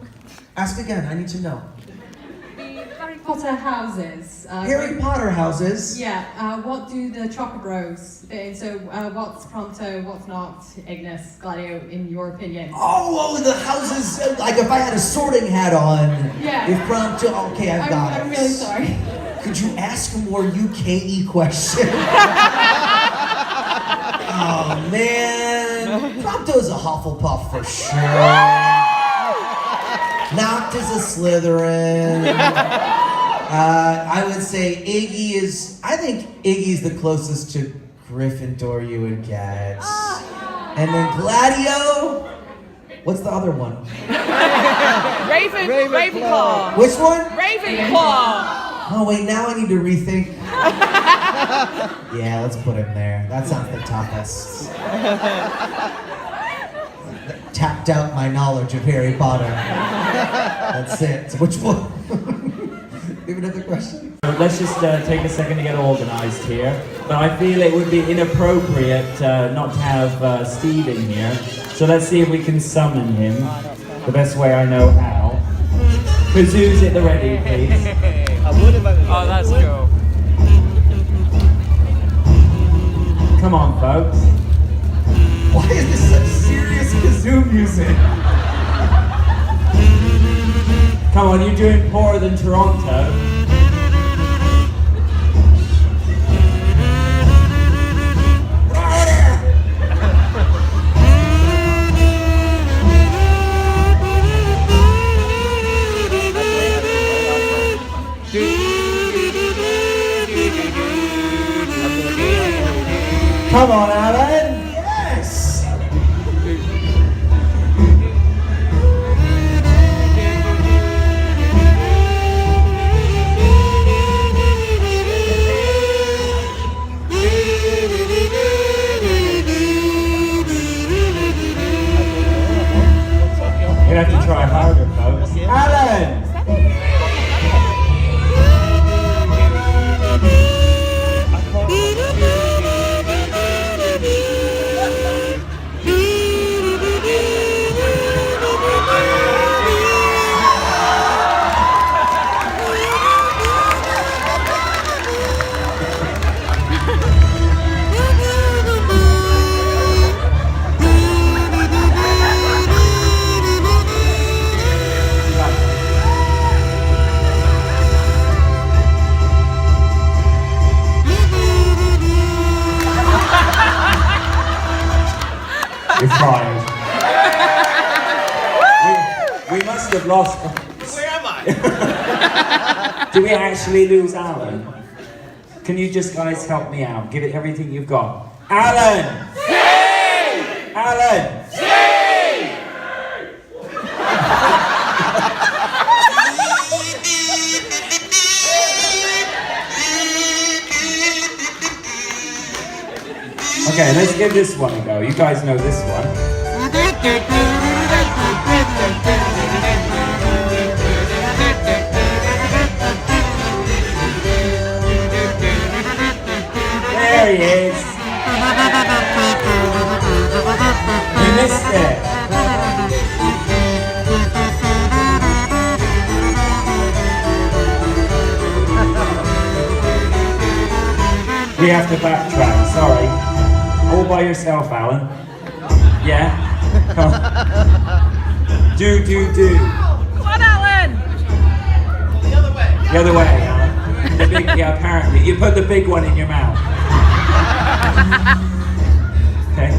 Ask again. I need to know. The Harry Potter houses. Harry Potter houses. Yeah. What do the Chocolate Bros fit in? So what's Prompto? What's not? Ignis, Gladio, in your opinion? Oh, the houses. Like if I had a sorting hat on. Yeah. If Prompto. Okay, I've got it. I'm really sorry. Could you ask a more UKE question? Oh man, Prompto's a Hufflepuff for sure. Noct is a Slytherin. I would say Iggy is. I think Iggy's the closest to Gryffindor you would get. And then Gladio. What's the other one? Ravenclaw. Which one? Ravenclaw. Oh wait, now I need to rethink. Yeah, let's put him there. That sounds the toughest. Tapped out my knowledge of Harry Potter. That's it. So which one? You have another question? Let's just take a second to get organised here. But I feel it would be inappropriate not to have Steve in here. So let's see if we can summon him the best way I know how. Kazoo's at the ready, please. Oh, that's cool. Come on, folks. Why is this such serious kazoo music? Come on, you're doing poorer than Toronto. Come on, Alan! Yes! You're gonna have to try harder, folks. Alan! You're fired. we must have lost. Where am I? Did we actually lose Alan? Can you just guys help me out? Give it everything you've got. Alan! Steve! Alan! Steve! Okay, let's give this one a go. You guys know this one. There he is. You missed it. We have to backtrack, sorry. All by yourself, Alan. Yeah? Come on. Do. Come on, Alan. The other way, Alan. The big, yeah, apparently. You put the big one in your mouth. Okay.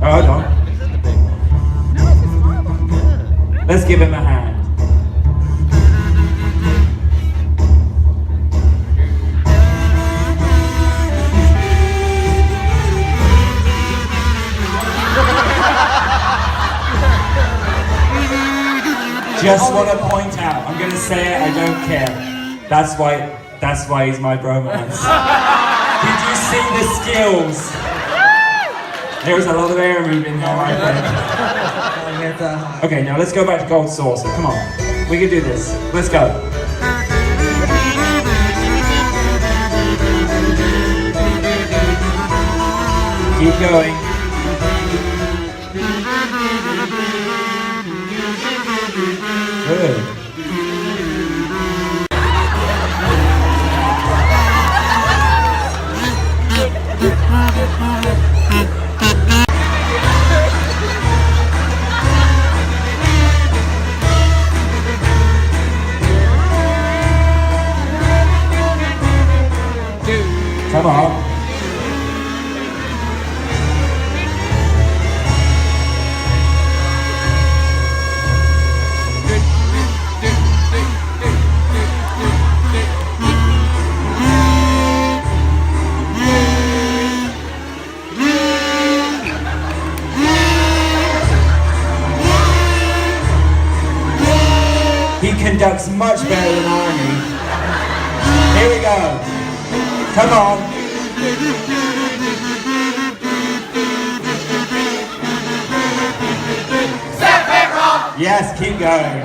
Oh, hold on. Let's give him a hand. just want to point out, I'm going to say it, I don't care. That's why he's my bromance. Did you see the skills? There's a lot of air moving there, I think. Okay, now let's go back to Gold Saucer. Come on. We can do this. Let's go. Keep going. Good. Come on. He conducts much better than Arnie. Here we go. Come on. Yes, keep going.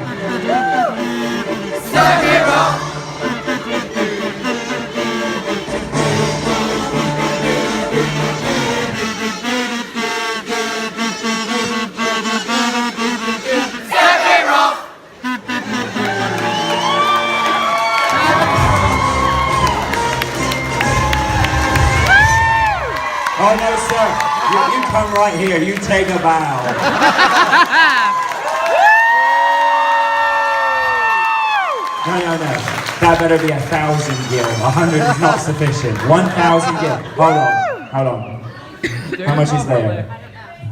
Oh no, sir. You come right here. You take a bow. No. That better be 1,000 gil. 100 is not sufficient. 1,000 gil. Hold on. How much is there?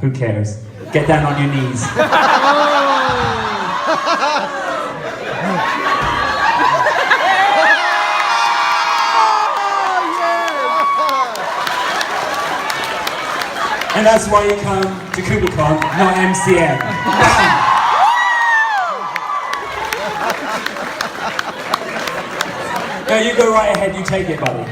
Who cares? Get down on your knees. And that's why you come to KubaCon, not MCM. No, you go right ahead, you take it, buddy.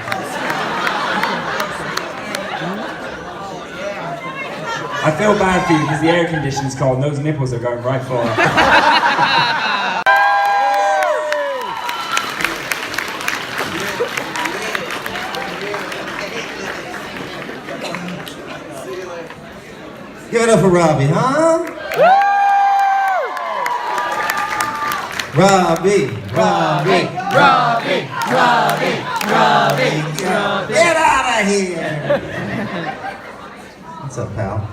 I feel bad for you because the air conditioning's cold and those nipples are going right for it. Give it up for Robbie, huh? Robbie. Get out of here! What's up, pal?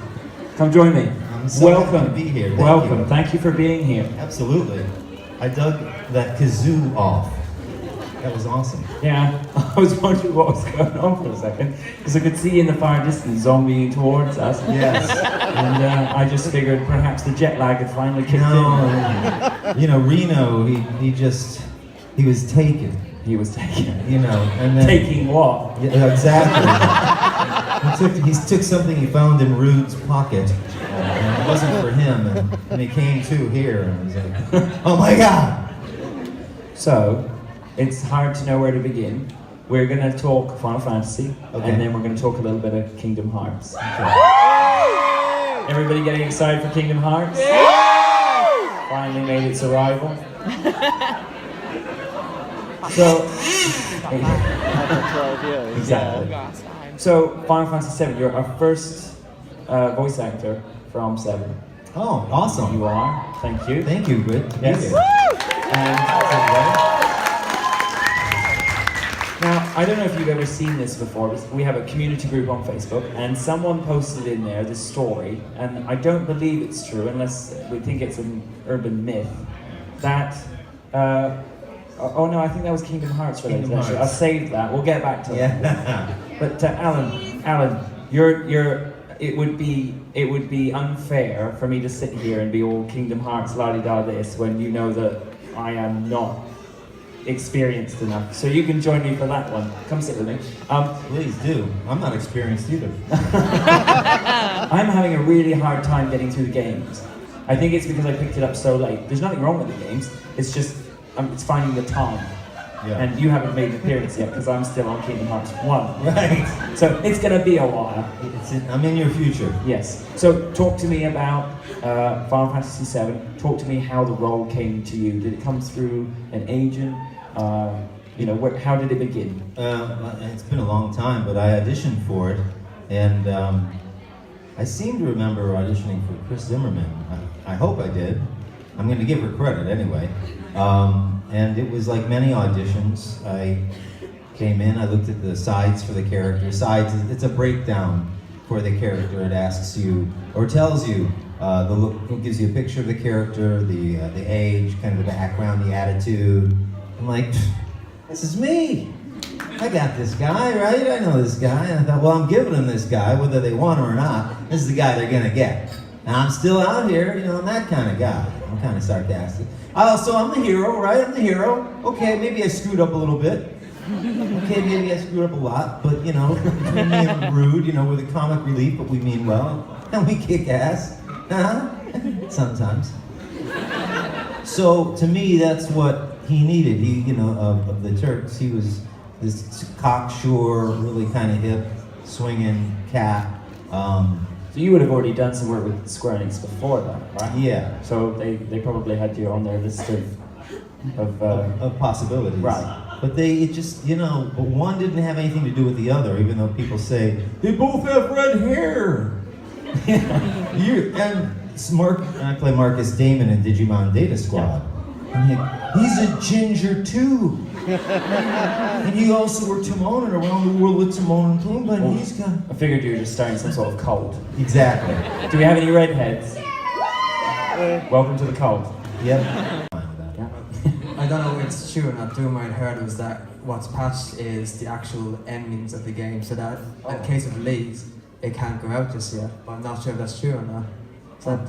Come join me. I'm so Welcome. happy to be here. Welcome. Thank you for being here. Absolutely. I dug that kazoo off. That was awesome. Yeah, I was wondering what was going on for a second, because I could see in the far distance zombieing towards us. Yes. And I just figured perhaps the jet lag had finally kicked in. You know, Reno, he was taken. He was taken. You know, and then... Taking what? Yeah, exactly. He took something he found in Rude's pocket, and it wasn't for him, and he came to here, and he was like, oh my God! So, it's hard to know where to begin. We're going to talk Final Fantasy, and then we're going to talk a little bit of Kingdom Hearts. Okay. Everybody getting excited for Kingdom Hearts? Finally made its arrival. So, exactly. So, Final Fantasy VII, you're our first voice actor from 7. Oh, awesome. You are. Thank you. Thank you, good. Yes. Now, I don't know if you've ever seen this before, but we have a community group on Facebook, and someone posted in there this story, and I don't believe it's true, unless we think it's an urban myth, that, oh no, I think that was Kingdom Hearts related, actually. I'll save that, we'll get back to that. Yeah. But Alan, it would be unfair for me to sit here and be all Kingdom Hearts la-di-da this, when you know that I am not experienced enough. So you can join me for that one. Come sit with me. Please do. I'm not experienced either. I'm having a really hard time getting through the games. I think it's because I picked it up so late. There's nothing wrong with the games. It's just it's finding the time. Yeah. And you haven't made an appearance yet because I'm still on Kingdom Hearts 1. Right. So it's going to be a while. I'm in your future. Yes. So talk to me about Final Fantasy VII. Talk to me how the role came to you. Did it come through an agent? How did it begin? It's been a long time, but I auditioned for it, and I seem to remember auditioning for Chris Zimmerman. I hope I did. I'm going to give her credit anyway. And it was like many auditions. I came in, I looked at the sides for the character. Sides, it's a breakdown for the character. It asks you, or tells you, the look, it gives you a picture of the character, the age, kind of the background, the attitude. I'm like, this is me. I got this guy, right? I know this guy. And I thought, well, I'm giving them this guy, whether they want or not. This is the guy they're gonna get. And I'm still out here, I'm that kind of guy. I'm kind of sarcastic. So I'm the hero, right? I'm the hero. Okay, maybe I screwed up a little bit. Okay, maybe I screwed up a lot, but between me and Rude, we're the comic relief, but we mean well, and we kick ass. Sometimes. So to me, that's what he needed. He, of the Turks, he was this cocksure, really kind of hip, swinging cat. So you would have already done some work with Square Enix before that, right? Yeah. So they probably had you on their list of possibilities. Right. But but one didn't have anything to do with the other, even though people say, they both have red hair. And I play Marcus Damon in Digimon Data Squad. And he's a ginger too. And you also were Timon and around the world with Timon and Pumbaa, and he's got... I figured you were just starting some sort of cult. Exactly. Do we have any redheads? Welcome to the cult. Yep. I don't know if it's true or not. Doom I heard was that what's patched is the actual endings of the game, so that in case of release, it can't go out just yet. But I'm not sure if that's true or not. So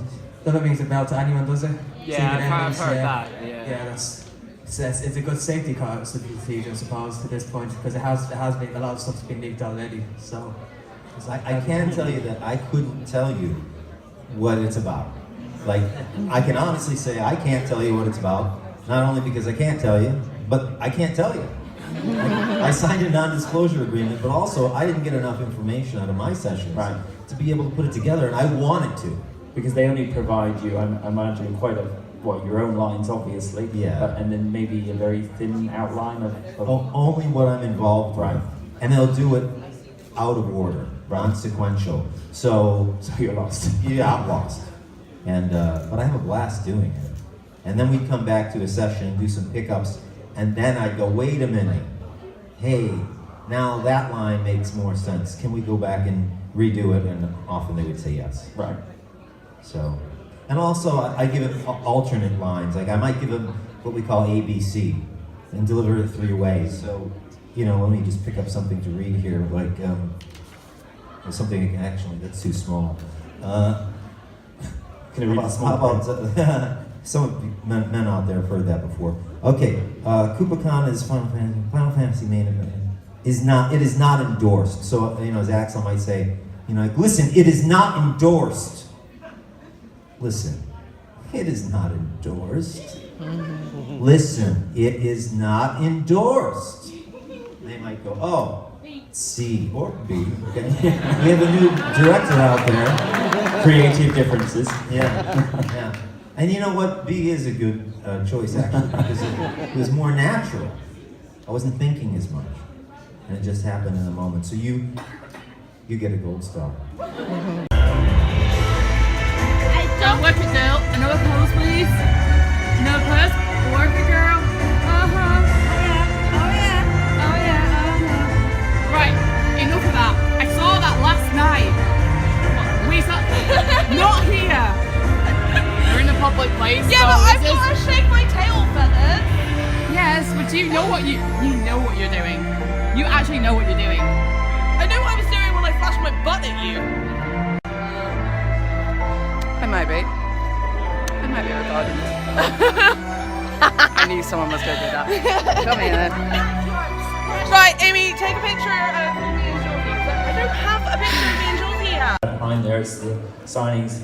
that rings a bell to anyone, does it? Yeah, I've heard that. Yeah, it's a good safety procedure, I suppose, to this point, because it has been a lot of stuff's been leaked already. So I can tell you that I couldn't tell you what it's about. Like, I can honestly say I can't tell you what it's about. Not only because I can't tell you, but I can't tell you. I signed a non-disclosure agreement, but also I didn't get enough information out of my sessions to be able to put it together, and I wanted to. Because they only provide you, I imagine, quite your own lines, obviously. Yeah. And then maybe a very thin outline of... Only what I'm involved with. And they'll do it out of order, non-sequential. So you're lost. Yeah, I'm lost. And but I have a blast doing it. And then we'd come back to a session, do some pickups, and then I'd go, wait a minute. Hey, now that line makes more sense. Can we go back and redo it? And often they would say yes. Right. So, and also I give it alternate lines. Like I might give them what we call ABC and deliver it 3 ways. So, let me just pick up something to read here, like something actually that's too small. Can I read the small print? Some of you men out there have heard that before. Okay, KoopaCon is Final Fantasy main event. It is not endorsed. So, as Axel might say, listen, it is not endorsed. Listen, it is not endorsed. Listen, it is not endorsed. They might go, oh, C or B. Okay. We have a new director out there. Creative differences. Yeah. And you know what? B is a good choice, actually, because it was more natural. I wasn't thinking as much. And it just happened in the moment. So you get a gold star. Don't work it, girl. Another pose, please. Another pose. Work it, girl. Right, enough of that. I saw that last night. Where's that? Not here. We're in a public place. Yeah, but I've got to shake my tail feathers. Yes, but you know what you know what you're doing. You actually know what you're doing. I knew what I was doing when I flashed my butt at you. I might be recording. I knew someone was going to do that. Come here then. Right, Amy, take a picture of me and Georgie. I don't have a picture of me and Georgie yet. Behind there is the signings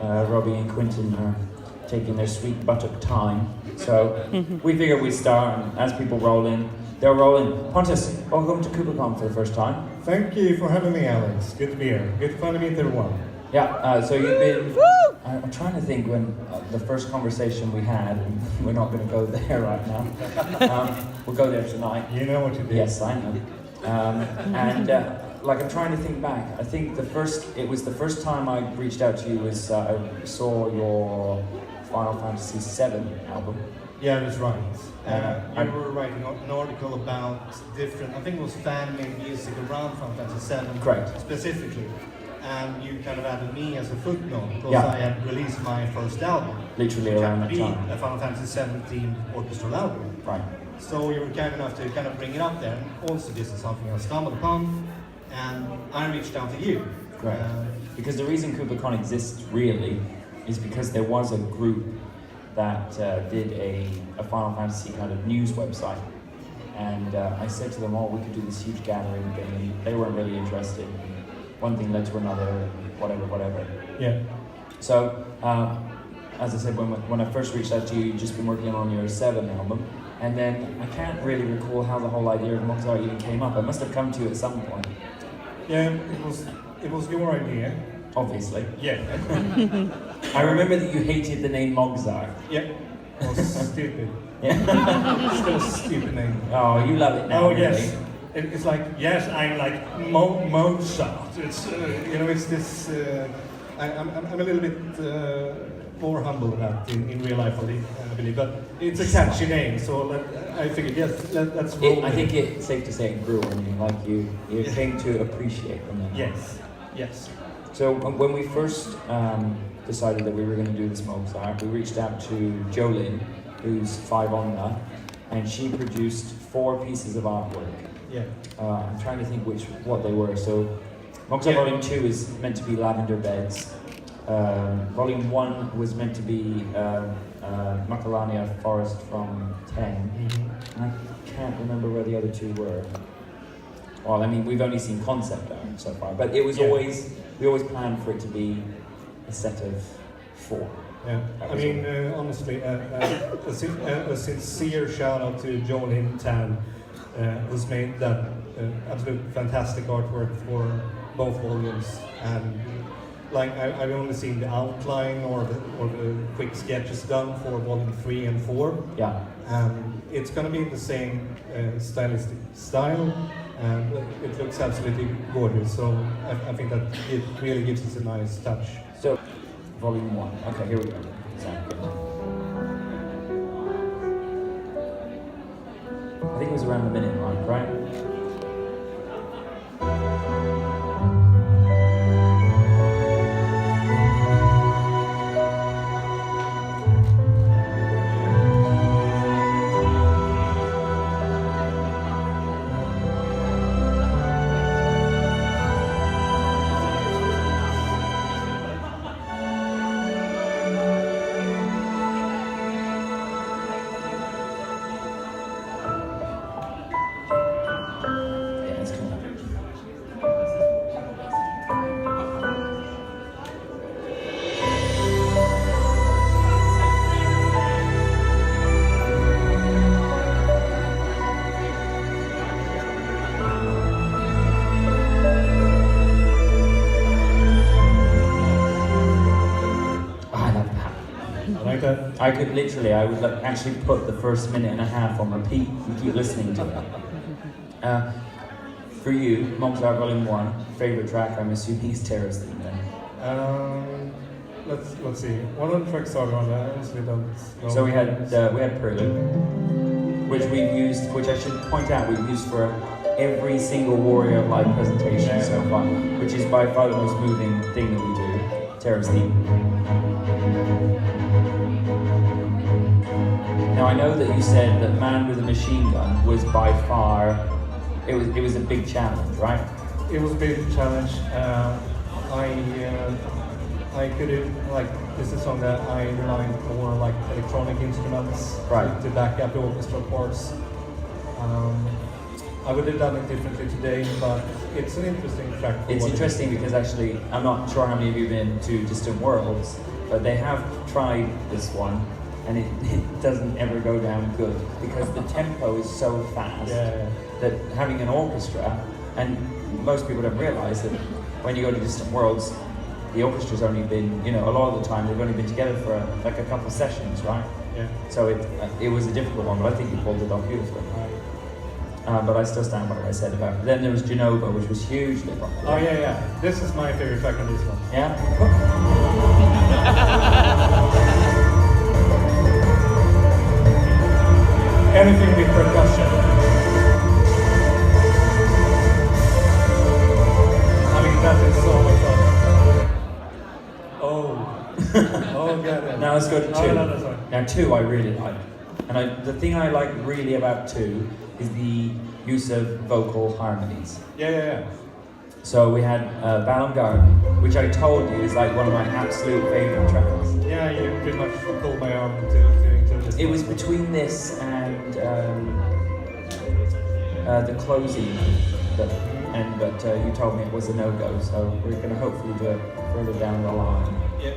Robbie and Quentin are taking their sweet buttock time. So we figured we'd start, and as people roll in, they'll roll in. Pontus, welcome to CooperCon for the first time. Thank you for having me, Alex. Good to be here. Good to meet everyone. Yeah, so you've been... I'm trying to think when the first conversation we had, and we're not going to go there right now. We'll go there tonight. You know what you did. Yes, I know. Like, I'm trying to think back. I think it was the first time I reached out to you was I saw your Final Fantasy VII album. Yeah, that's right. You were writing an article about different, I think it was fan-made music around Final Fantasy VII. Correct. Specifically. And you kind of added me as a footnote because Yeah. I had released my first album. Literally around that time. A Final Fantasy VII themed orchestral album. Right. So you were kind enough to kind of bring it up there. And also this is something I stumbled upon and I reached out to you. Correct. Because the reason CooperCon exists really is because there was a group that did a Final Fantasy kind of news website. And I said to them, oh, we could do this huge gathering thing, and they weren't really interested. One thing led to another, whatever. Yeah. So, as I said, when I first reached out to you, you'd just been working on your 7 album, and then I can't really recall how the whole idea of Moxar even came up. It must have come to you at some point. Yeah, it was your idea. Obviously. Yeah. I remember that you hated the name Moxar. Yeah. It was stupid. Yeah. Still a stupid name. Oh, you love it now. Oh, really. yes. It's like, yes, I'm like Mozart. It's, it's this, I'm a little bit more humble than that in real life, I believe, but it's a catchy name, so I figured, yes, let's roll. I think it's safe to say it grew on you, like you came to appreciate them. Yes. So when we first decided that we were going to do this Mozart, we reached out to Jolene, who's 5 on that, and she produced 4 pieces of artwork. Yeah. I'm trying to think what they were. So, Moxar Volume 2 is meant to be Lavender Beds. Volume 1 was meant to be Macalania Forest from 10. Mm-hmm. And I can't remember where the other 2 were. Well, I mean, we've only seen concept art so far, but it was we always planned for it to be a set of 4. Yeah, I mean, honestly, a sincere shout out to Jolene Tan, who's made that absolute fantastic artwork for both volumes. And like I've only seen the outline or the quick sketches done for volume 3 and 4. Yeah. And it's gonna be the same stylistic style, and it looks absolutely gorgeous. So I think that it really gives us a nice touch. So, volume 1. Okay, here we go. Exactly. I think it was around the minute mark, right? I could literally, I would like, actually put the first minute and a half on repeat and keep listening to it. For you, Mozart Volume 1, favourite track, I'm assuming is Terrace Theme then? Let's see. What other tracks are on that? I honestly don't know. So we had Prelude, which we've used, which I should point out, we've used for every single Warrior live presentation so far, which is by far the most moving thing that we do, Terrace Theme. Now I know that you said that Man with a Machine Gun was by far, it was a big challenge, right? It was a big challenge. I could have, like, this is a song that I relied more on like electronic instruments to back up the orchestral parts. I would have done it differently today, but it's an interesting track. It's interesting because actually, I'm not sure how many of you have been to Distant Worlds, but they have tried this one, and it doesn't ever go down good because the tempo is so fast that having an orchestra, and most people don't realise that when you go to Distant Worlds, the orchestra's only been, you know, a lot of the time they've only been together for like a couple of sessions, right? Yeah. So it was a difficult one, but I think you pulled it off beautifully. But I still stand by what I said about it. Then there was Genova, which was hugely popular. Oh yeah. This is my favorite track on this one. Yeah? Anything with percussion. I mean, that is so much fun. Oh god. Now let's go to 2. No, that's fine. Now 2 I really like. And the thing I like really about 2 is the use of vocal harmonies. Yeah. So we had Ballon Garden, which I told you is like one of my absolute favourite tracks. Yeah, you pretty much pulled my arm to include this. It was between this and the closing, but you told me it was a no-go, so we're going to hopefully do it further down the line. Yeah.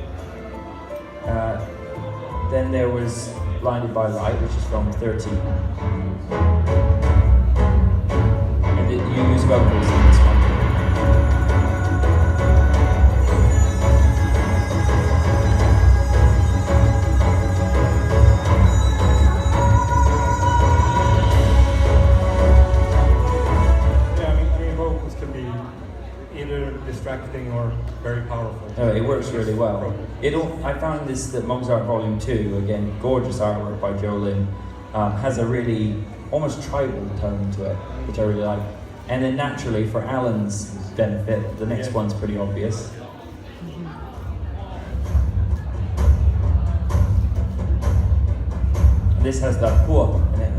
Then there was Blinded by Light, which is from 13. And you use vocals in this one. Distracting or very powerful. Oh, it works really well. I found this that Mozart Volume 2, again, gorgeous artwork by Joe Lynn, has a really almost tribal tone to it, which I really like. And then naturally, for Alan's benefit, the next one's pretty obvious. This has the whoop in it.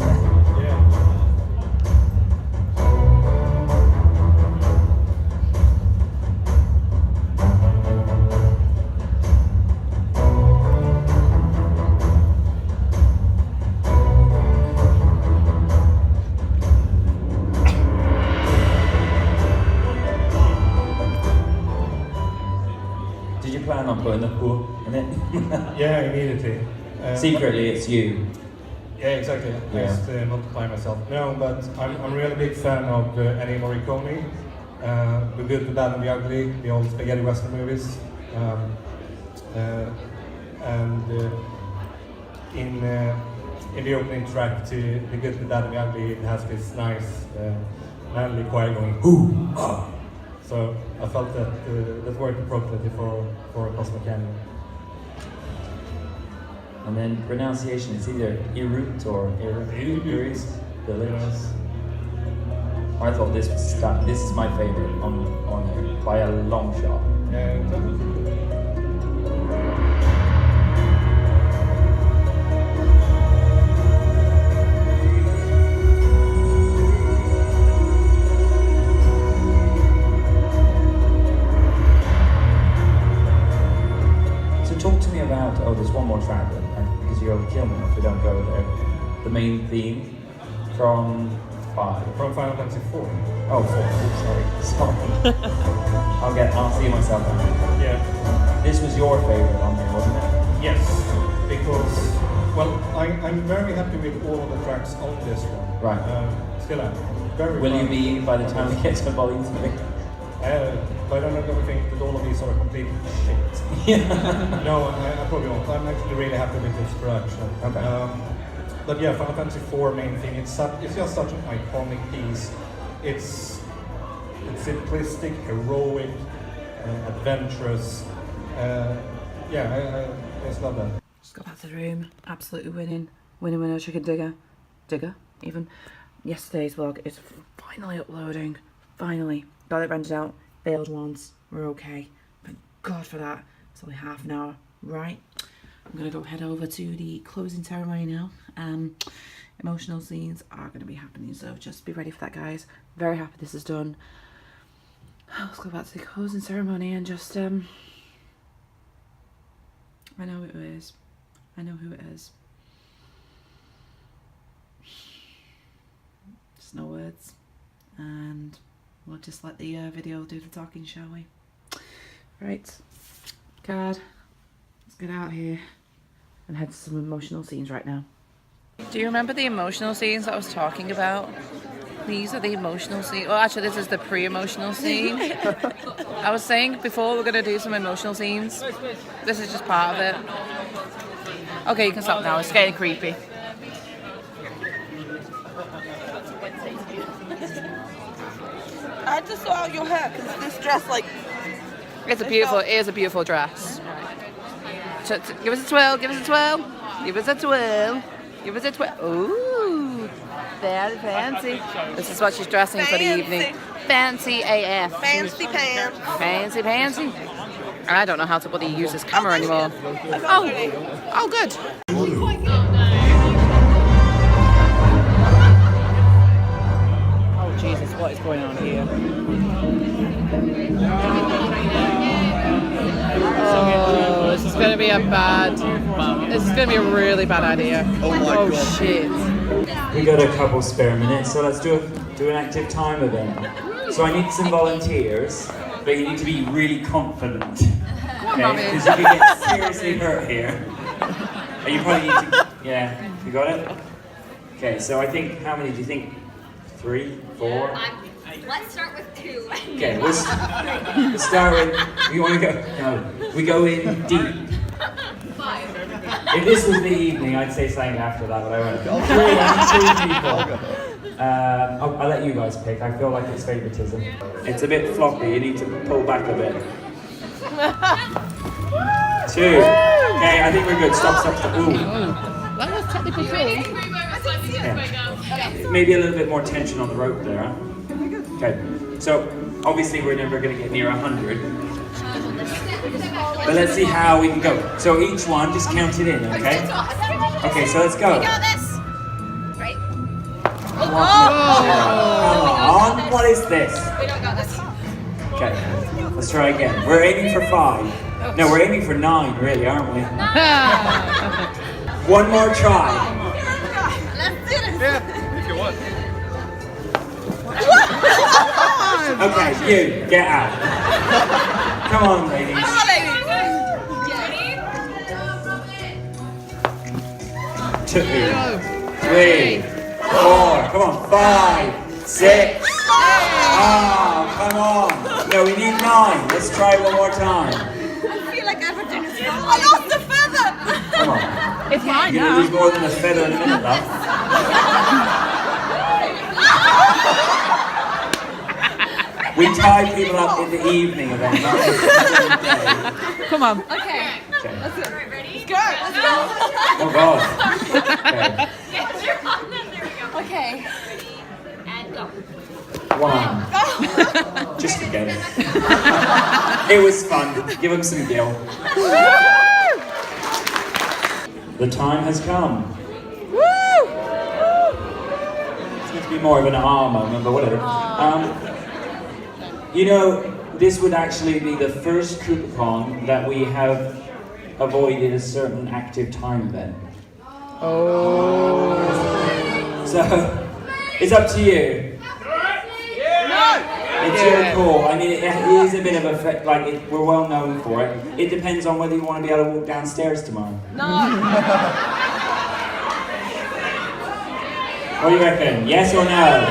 On putting the whoop in it? Yeah, immediately. Secretly, it's you. Yeah, exactly. I just multiply myself. No, but I'm really big fan of Ennio Morricone, The Good, the Bad, and the Ugly, the old spaghetti western movies. In the opening track to The Good, the Bad, and the Ugly, it has this nice manly choir going "Hoo ah." So I felt that that worked appropriately for a Cosmic Canyon. And then pronunciation is either Irut or Iris. I thought this was stuck. This is my favorite on there by a long shot. Talk to me about, there's one more track, because you'll kill me if we don't go there. The main theme from 5. From Final Fantasy 4. Oh, 4, sorry. I'll see myself out. Yeah. This was your favourite on there, wasn't it? Yes, because, well, I'm very happy with all of the tracks on this one. Right. Still am. Very Will you be by the time we get to Volume 3? But I'm not going to think that all of these are complete shit. No, I probably won't. I'm actually really happy with this production. Okay. But yeah, Final Fantasy 4 main thing, it's just such an iconic piece. It's simplistic, heroic, adventurous. I just love that. Just got back to the room, absolutely winning chicken digger, even. Yesterday's vlog is finally uploading, finally. Got it rented out, failed once, we're okay. Thank God for that. It's only half an hour, right? I'm gonna go head over to the closing ceremony now. Emotional scenes are gonna be happening, so just be ready for that, guys. Very happy this is done. Let's go back to the closing ceremony and just, I know who it is. I know who it is. Just no words. And we'll just let the video do the talking, shall we? Right, card. Let's get out here and head to some emotional scenes right now. Do you remember the emotional scenes that I was talking about? These are the emotional scenes. Well, actually, this is the pre-emotional scene. I was saying before we're going to do some emotional scenes. This is just part of it. Okay, you can stop now. It's getting creepy. I just saw your hair because this dress, like, It is a beautiful dress. Give us a twirl, give us a twirl, give us a twirl, give us a twirl. Ooh, very fancy. This is what she's dressing for the evening. Fancy AF. Fancy pants. Fancy pantsy. I don't know how to bloody use this camera anymore. Oh, good. Oh Jesus, what is going on here? Oh, this is going to be a really bad idea. Oh shit. We got a couple spare minutes, so let's do an active time event. So I need some volunteers, but you need to be really confident. Okay, because you could get seriously hurt here. And you probably need to, yeah, you got it? Okay, so I think, how many do you think? 3, 4? Let's start with 2. Okay, we'll start with, we want to go, no, we go in deep. 5. If this was the evening, I'd say something after that, but I won't. 3 people. I'll let you guys pick. I feel like it's favoritism. It's a bit floppy. You need to pull back a bit. 2. Okay, I think we're good. Stop. Ooh. That was technically cool. Yeah. Maybe a little bit more tension on the rope there. Huh? Okay. So obviously we're never going to get near 100. But let's see how we can go. So each one, just count it in, okay? Okay, so let's go. We got this. Right. Come on, what is this? We don't got this. Okay, let's try again. We're aiming for 5. No, we're aiming for 9, really, aren't we? One more try. Let's do this. Yeah, if you want. Okay, you, get out. Come on, ladies. Come on, ladies. 2, 3, 4, come on, 5, 6. Oh, come on. No, we need 9. Let's try one more time. I feel like everything is wrong. I lost a feather. Come on. It's mine You're now. gonna lose more than a feather in a minute, though. We tie people up in the evening event, not in the day. Come on. Okay. Okay. Let's go. Ready? Go. Let's go. Oh God. Okay. Okay. And go. 1. Just forget it. It was fun. Give him some gill. The time has come. It's going to be more of an ah moment, but whatever. You know, this would actually be the first CooperCon that we have avoided a certain active time event. Oh. So, it's up to you. It's your call. I mean, it is a bit of a, we're well known for it. It depends on whether you want to be able to walk downstairs tomorrow. No. What do you reckon? Yes or no?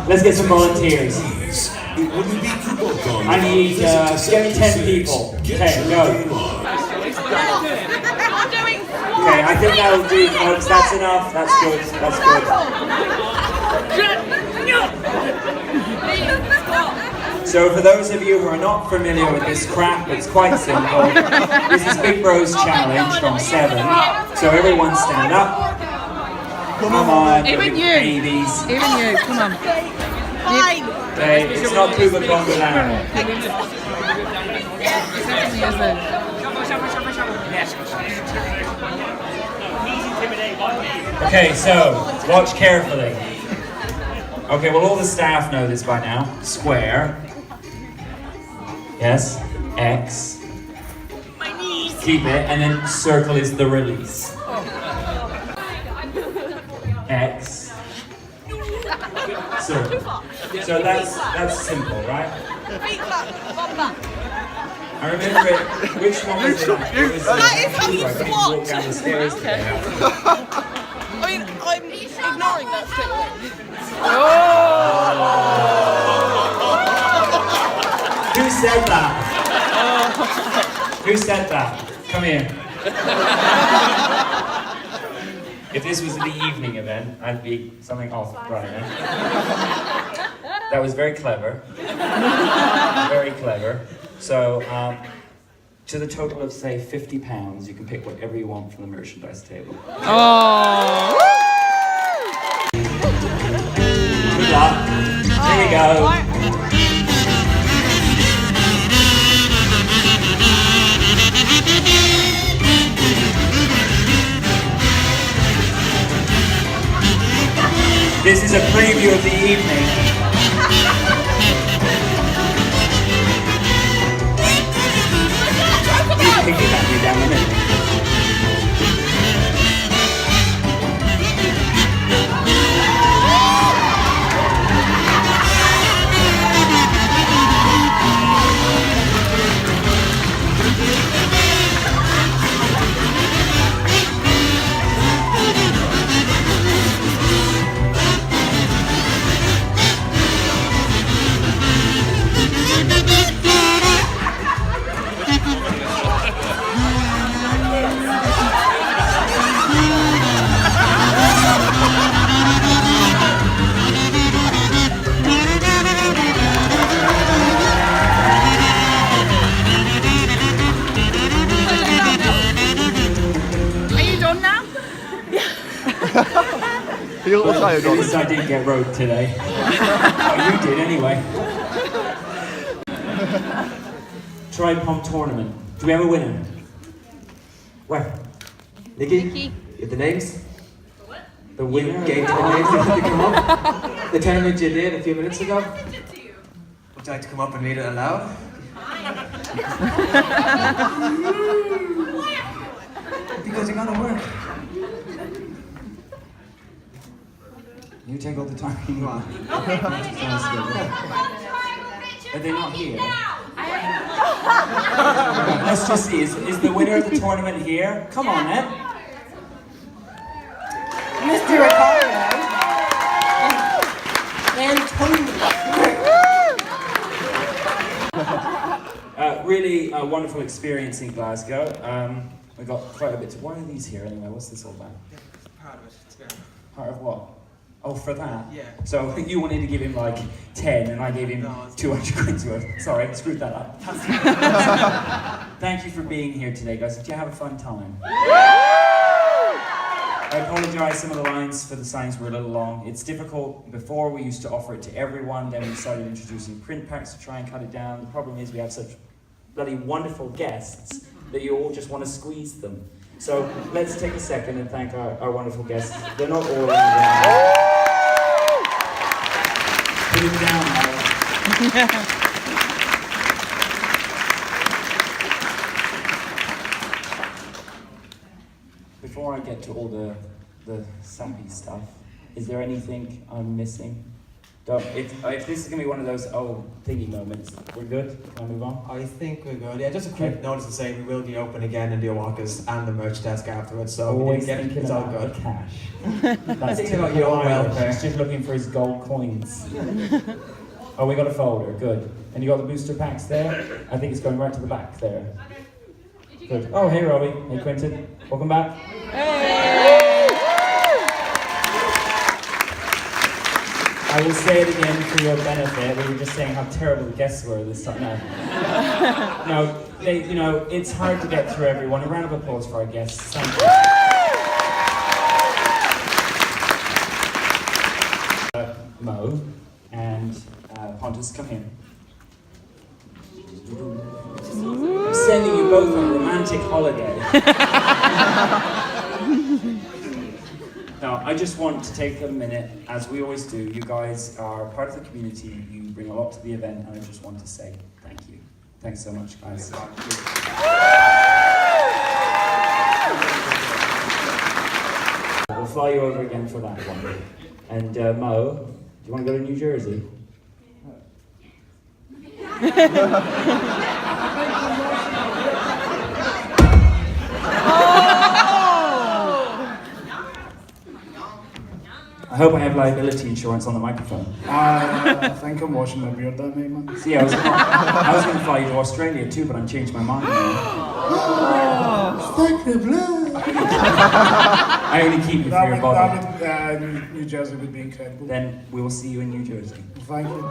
Let's get some volunteers. I need, get me 10 people. Okay, go. Okay, I think that'll do, folks. That's enough. That's good. That's good. So for those of you who are not familiar with this crap, it's quite simple. This is Big Bros Challenge from 7. So everyone stand up. Come on, even you. Babies. Even you, come on. Fine. Hey, it's not CooperCon without. Okay, so watch carefully. Okay, well all the staff know this by now. Square. Yes. X. My knees. Keep it, and then circle is the release. X. Circle. So that's simple, right? Feet clap, one back. I remember it. Which one was it? It was That is how you walk squat. down the stairs today. I mean, I'm ignoring that statement. Who said that? Who said that? Come here. If this was the evening event, I'd be something off right now. That was very clever. Very clever. So, to the total of, say, £50, you can pick whatever you want from the merchandise table. Oh! Good luck. Here we go. This is a preview of the evening. You piggyback me down the middle. You look tired, At least I didn't get rogue today. Oh, you did anyway. Try Pom tournament. Do we have a winner? Where? Nikki? You have the names? The winner? Game time names that come up. The tournament you did a few minutes ago. Would you like to come up and read it aloud? Because you gotta work. You take all the time you want. Are they not here? Let's just see. Is the winner of the tournament here? Come on, then. Mr. Ricardo. Really a wonderful experience in Glasgow. We got quite a bit to... Why are these here anyway? What's this all about? Part of it, it's good. Part of what? Oh, for that? Yeah. So you wanted to give him like 10 and I gave him 200 quid's worth. Sorry, I screwed that up. Thank you for being here today, guys. Did you have a fun time? I apologise, some of the lines for the signs were a little long. It's difficult. Before we used to offer it to everyone, then we started introducing print packs to try and cut it down. The problem is we have such bloody wonderful guests that you all just want to squeeze them. So let's take a second and thank our wonderful guests. They're not all in the room. Put it down, Alex. Before I get to all the sappy stuff, is there anything I'm missing? If this is going to be one of those thingy moments, we're good? Can I move on? I think we're good. Yeah, just a quick notice to say we will be open again in the Walkers and the merch desk afterwards, so Always we didn't get it's all good. Cash. That's thinking about your own welfare. He's just looking for his gold coins. Oh, we got a folder, good. And you got the booster packs there? I think it's going right to the back there. Good. Oh, hey Robbie. Hey Quentin. Welcome back. I will say it again for your benefit. We were just saying how terrible the guests were this time. No, it's hard to get through everyone. A round of applause for our guests. Thank you. Mo and Pontus, come here. I'm sending you both on a romantic holiday. Now, I just want to take a minute, as we always do. You guys are part of the community. You bring a lot to the event, and I just want to say thank you. Thanks so much, guys. We'll fly you over again for that one. And Mo, do you want to go to New Jersey? I hope I have liability insurance on the microphone. I think I'm washing my beard that night, man. See, I was going to fly you to Australia too, but I changed my mind now. Thank the blood. I only keep you for your body. New Jersey would be incredible. Then we will see you in New Jersey. Thank you.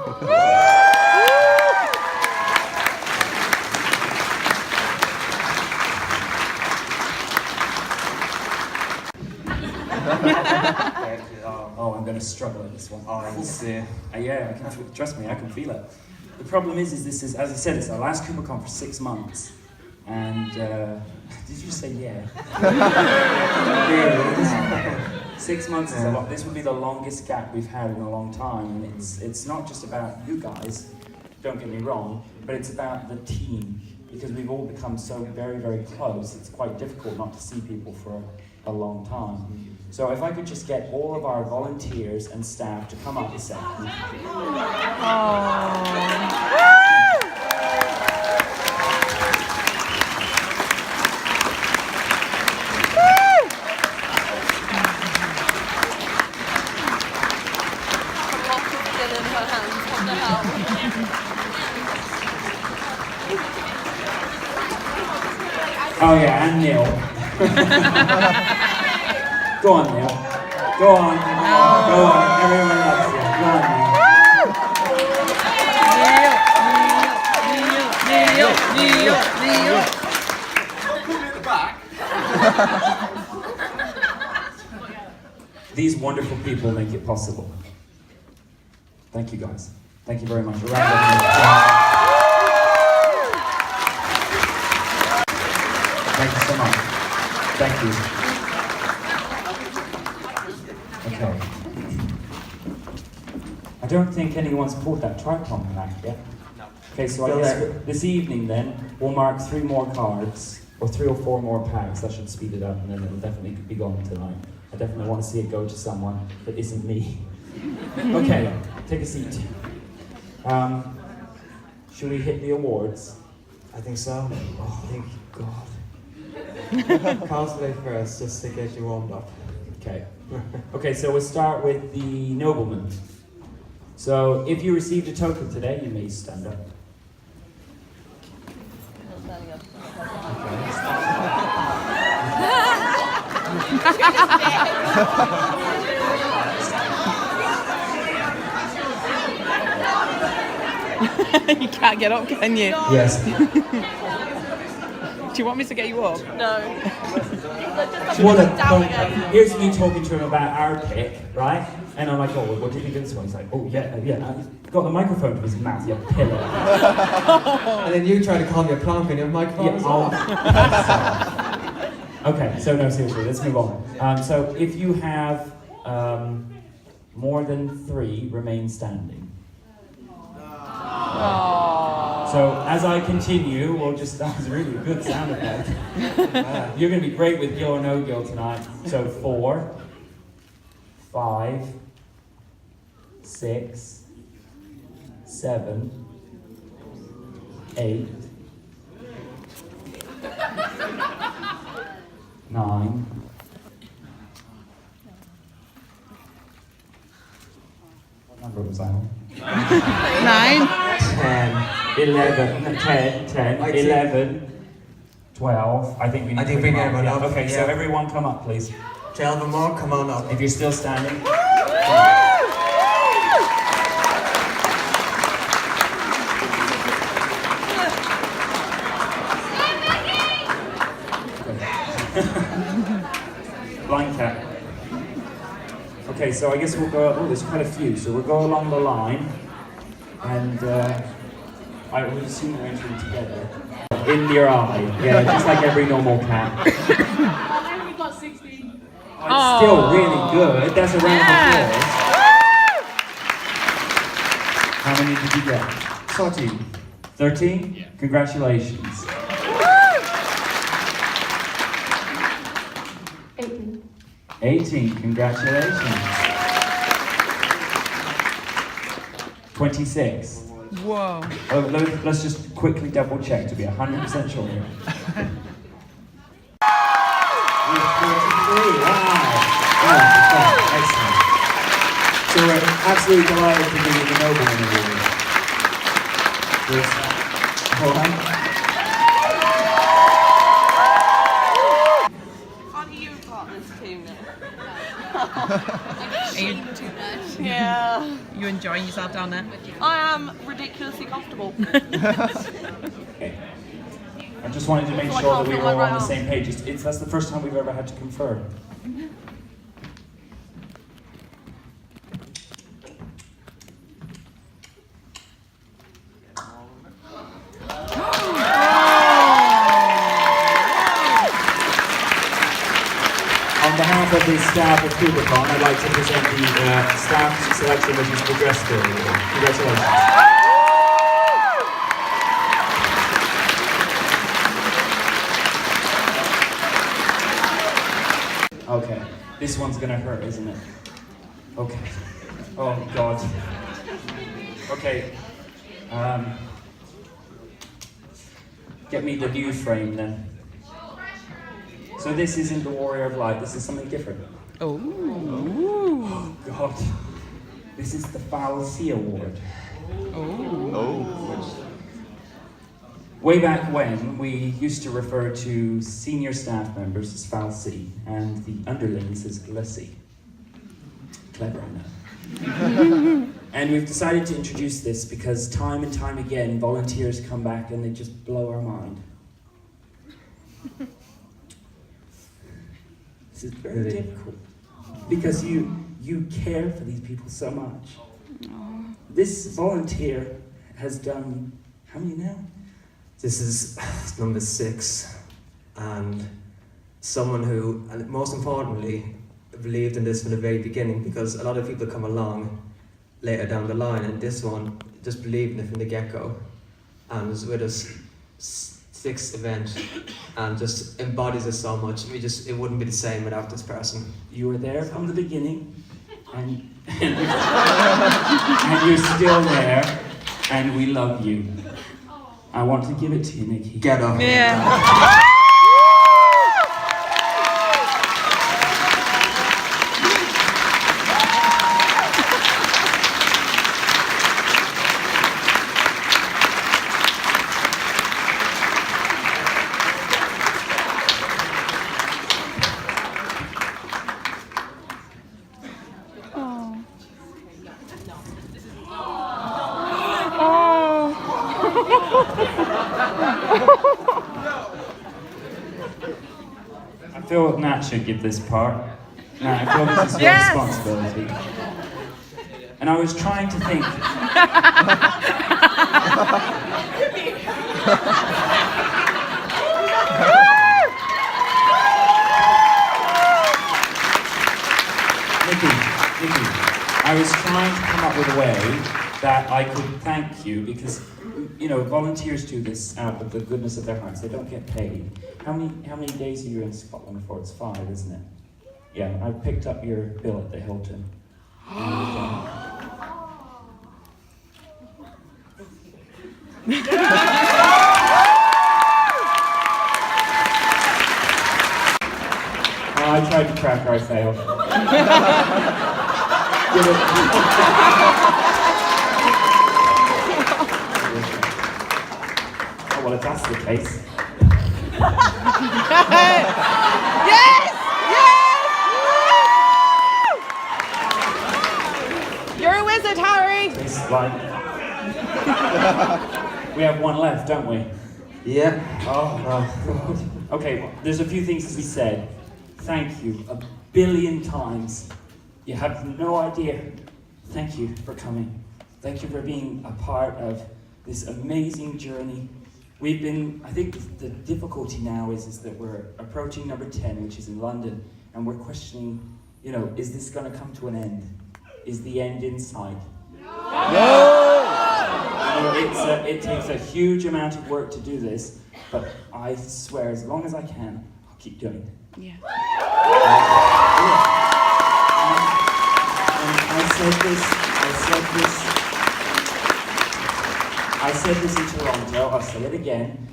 Oh, I'm going to struggle at this one. Oh, I see. Yeah, I can trust me, I can feel it. The problem is this is, as I said, it's our last CooperCon for 6 months. And, did you say yeah? 6 months is a lot. This will be the longest gap we've had in a long time. And it's not just about you guys, don't get me wrong, but it's about the team. Because we've all become so very, very close, it's quite difficult not to see people for a long time. So if I could just get all of our volunteers and staff to come up a second. Oh yeah, and Neil. Go on, Neil. Go on. Go on. Everyone loves you. Go on, Neil. Neil. Put me at the back. These wonderful people make it possible. Thank you, guys. Thank you very much. A round of applause. Thank you so much. Thank you. Okay. I don't think anyone's pulled that tripod back yet. No. Okay, so I guess this evening then, we'll mark 3 more cards, or 3 or 4 more packs. That should speed it up, and then it'll definitely be gone tonight. I definitely want to see it go to someone that isn't me. Okay, take a seat. Should we hit the awards? I think so. Oh, thank God. Constantly first, just to get you warmed up. Okay. Okay, so we'll start with the nobleman. So if you received a token today, you may stand up. You can't get up, can you? Yes. Do you want me to get you up? No. Here's me talking to him about our pick, right? And I'm like, oh, what do you think of this one? He's like, oh, yeah. He's got the microphone to his mouth, you pillar. And then you try to call me a plonk and your microphone is off. Okay, so no, seriously, let's move on. So if you have more than 3, remain standing. So as I continue, we'll just, that was a really good sound effect. You're going to be great with Gil or No Gil tonight. So 4, 5, 6, 7, 8, 9, what number was I on? 9, 10, 11, 10, 11, 12. I think we need to bring everyone up. Okay, so everyone come up, please. 12 more, come on up. If you're still standing. Blind cat. Okay, so I guess we'll go, oh, there's quite a few, so we'll go along the line, and I would assume we're entering together. In your eye, yeah, just like every normal cat. We got 16. It's still really good, that's a round of applause. How many did you get? 13. 13? Yeah. Congratulations. 18, congratulations. 26. Whoa. Let's just quickly double check to be 100% sure here. 43, wow. Excellent. So we're absolutely delighted to give you the Nobleman Award. Hold on. Funny you've got this team now. Are you too much? Yeah. You enjoying yourself down there? I am ridiculously comfortable. I just wanted to make So I sure can't that we feel were my all on right the same page. That's the first time we've ever had to confer. On behalf of the staff of CooperCon, I'd like to present the staff selection which is the dress code. Congratulations. Okay, this one's gonna hurt, isn't it? Okay. Oh God. Okay. Get me the new frame then. So this isn't the Warrior of Light, this is something different. Oh. Oh God. This is the Foul C Award. Oh. Way back when, we used to refer to senior staff members as Foul C and the underlings as Lessy. Clever, I know. And we've decided to introduce this because time and time again, volunteers come back and they just blow our mind. This is very difficult because you care for these people so much. This volunteer has done, how many now? This is number 6, and someone who, and most importantly, believed in this from the very beginning, because a lot of people come along later down the line, and this one just believed in it from the get-go, and was with us 6th event, and just embodies it so much. It wouldn't be the same without this person. You were there from the beginning, and you're still there, and we love you. I want to give it to you, Nikki. Get up. Yeah. I feel Nat should give this part. Nat, I feel this is your responsibility. And I was trying to think. Nikki, I was trying to come up with a way that I could thank you because, you know, volunteers do this out of the goodness of their hearts. They don't get paid. How many days are you in Scotland for? It's 5, isn't it? Yeah, I picked up your bill at the Hilton. I tried to crack her, I failed. Oh, well, if that's the case. Yes! Yes! You're a wizard, Harry! It's like... we have one left, don't we? Yeah. Oh, God. Okay, well, there's a few things to be said. Thank you 1 billion times. You have no idea. Thank you for coming. Thank you for being a part of this amazing journey. We've been, I think the difficulty now is that we're approaching number 10, which is in London, and we're questioning, you know, is this going to come to an end? Is the end in sight? No! It takes a huge amount of work to do this, but I swear, as long as I can, I'll keep doing it. Yeah. I said this I said this in Toronto, I'll say it again,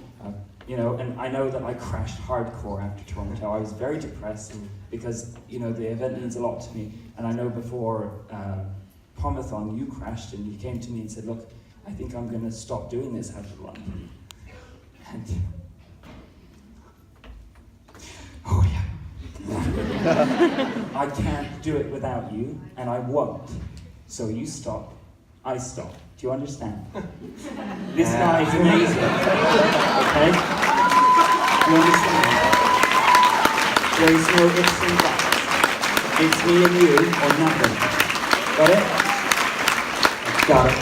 you know, and I know that I crashed hardcore after Toronto. I was very depressed because, you know, the event means a lot to me. And I know before Pomathon, you crashed and you came to me and said, look, I think I'm going to stop doing this half the run. And, oh yeah. I can't do it without you, and I won't. So you stop, I stop. Do you understand? This guy is amazing. Okay? You understand? There is no ifs and buts. It's me and you or nothing. Got it? Got it.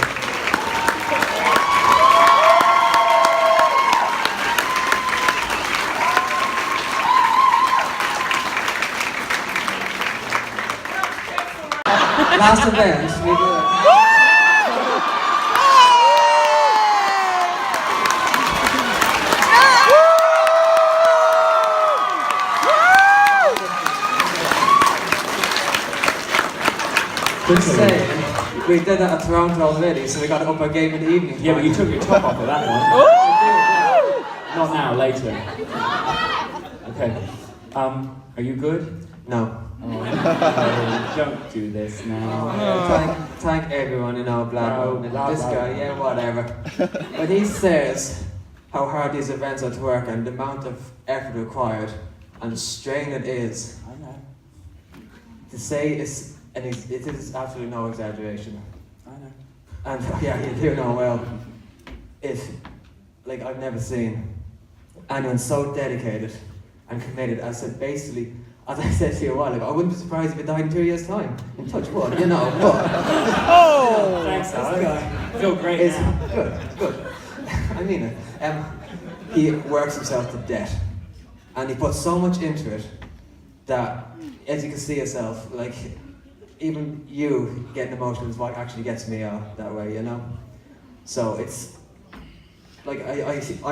Last event, we did. Just saying, we did that at Toronto already, so we got to up our game in the evening. Yeah, but you took your top off of that one. Not now, later. Okay. Are you good? No. Oh, don't do this now. Thank everyone, you know, this guy, yeah, whatever. But he says how hard these events are to work and the amount of effort required and the strain it is. I know. To say it is absolutely no exaggeration. I know. And yeah, you do know well. Like I've never seen anyone so dedicated and committed as basically. As I said to you a while ago, I wouldn't be surprised if it died in 2 years' time. In touch wood, you know. But oh! Thanks, Alex. I feel great now. Good. I mean it. He works himself to death. And he puts so much into it that, as you can see yourself, like, even you getting emotional is what actually gets me out that way, you know? So it's, like, I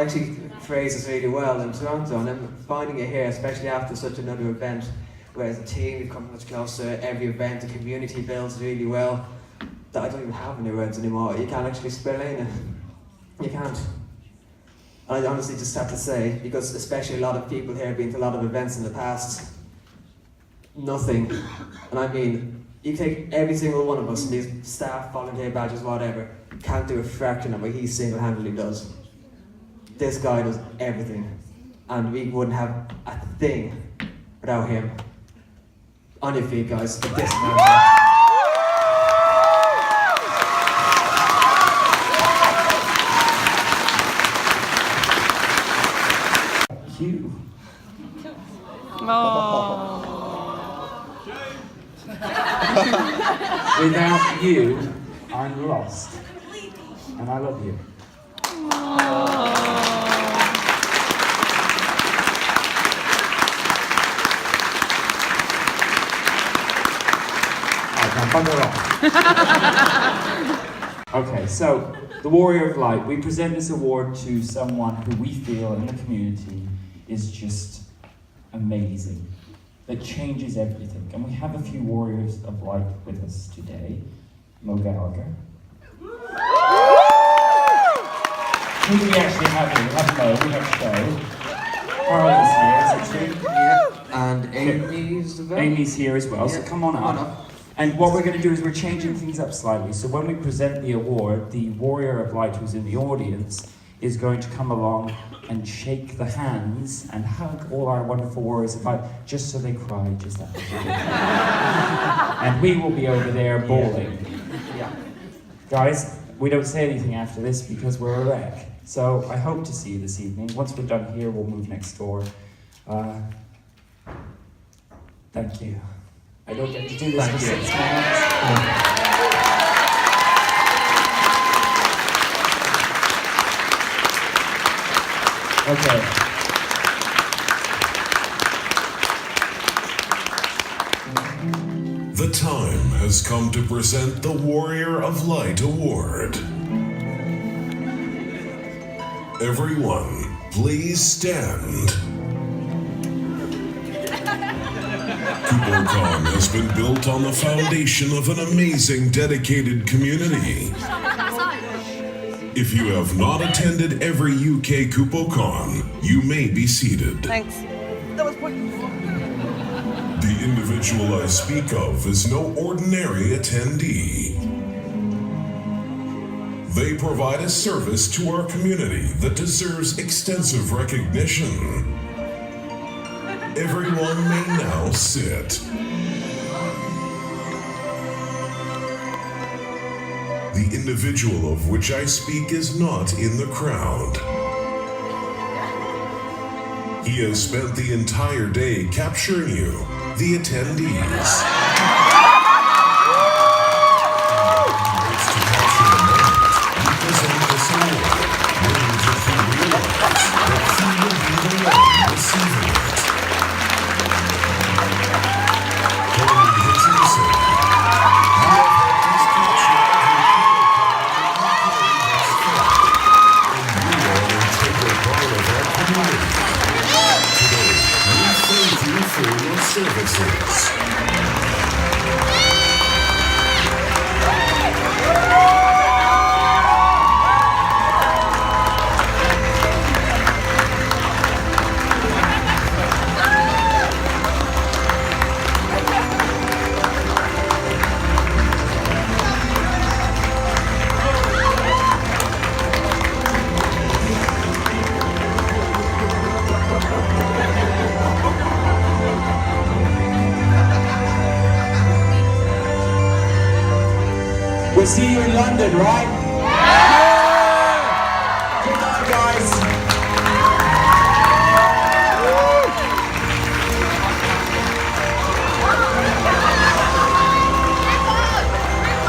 actually phrased this really well in Toronto, and I'm finding it here, especially after such another event, where as a team we've come much closer, every event, the community builds really well, that I don't even have any words anymore. You can't actually spill in it. You can't. And I honestly just have to say, because especially a lot of people here have been to a lot of events in the past, nothing, and I mean, you take every single one of us, and these staff, volunteer badges, whatever, can't do a fraction of what he single-handedly does. This guy does everything, and we wouldn't have a thing without him. On your feet, guys. For this man. You. Without you, I'm lost. And I love you. Okay, so the Warrior of Light. We present this award to someone who we feel in the community is just amazing, that changes everything. And we have a few Warriors of Light with us today. Mo Gallagher. Who do we actually have here? We have Mo, we have Joe. Harley's here, isn't she? Yeah. And Amy's there. Amy's here as well, so come on up. And what we're going to do is we're changing things up slightly. So when we present the award, the Warrior of Light who's in the audience is going to come along and shake the hands and hug all our wonderful Warriors of Light, just so they cry, just that. And we will be over there bawling. Yeah. Guys, we don't say anything after this because we're a wreck. So I hope to see you this evening. Once we're done here, we'll move next door. Thank you. I don't get to do this for 6 months. Okay. The time has come to present the Warrior of Light Award. Everyone, please stand. CupoCon has been built on the foundation of an amazing, dedicated community. If you have not attended every UK KupoCon, you may be seated. Thanks. That was pointless. The individual I speak of is no ordinary attendee. They provide a service to our community that deserves extensive recognition. Everyone may now sit. The individual of which I speak is not in the crowd. He has spent the entire day capturing you, the attendees. Services. We'll see you in London, right? Yeah! Good night, guys.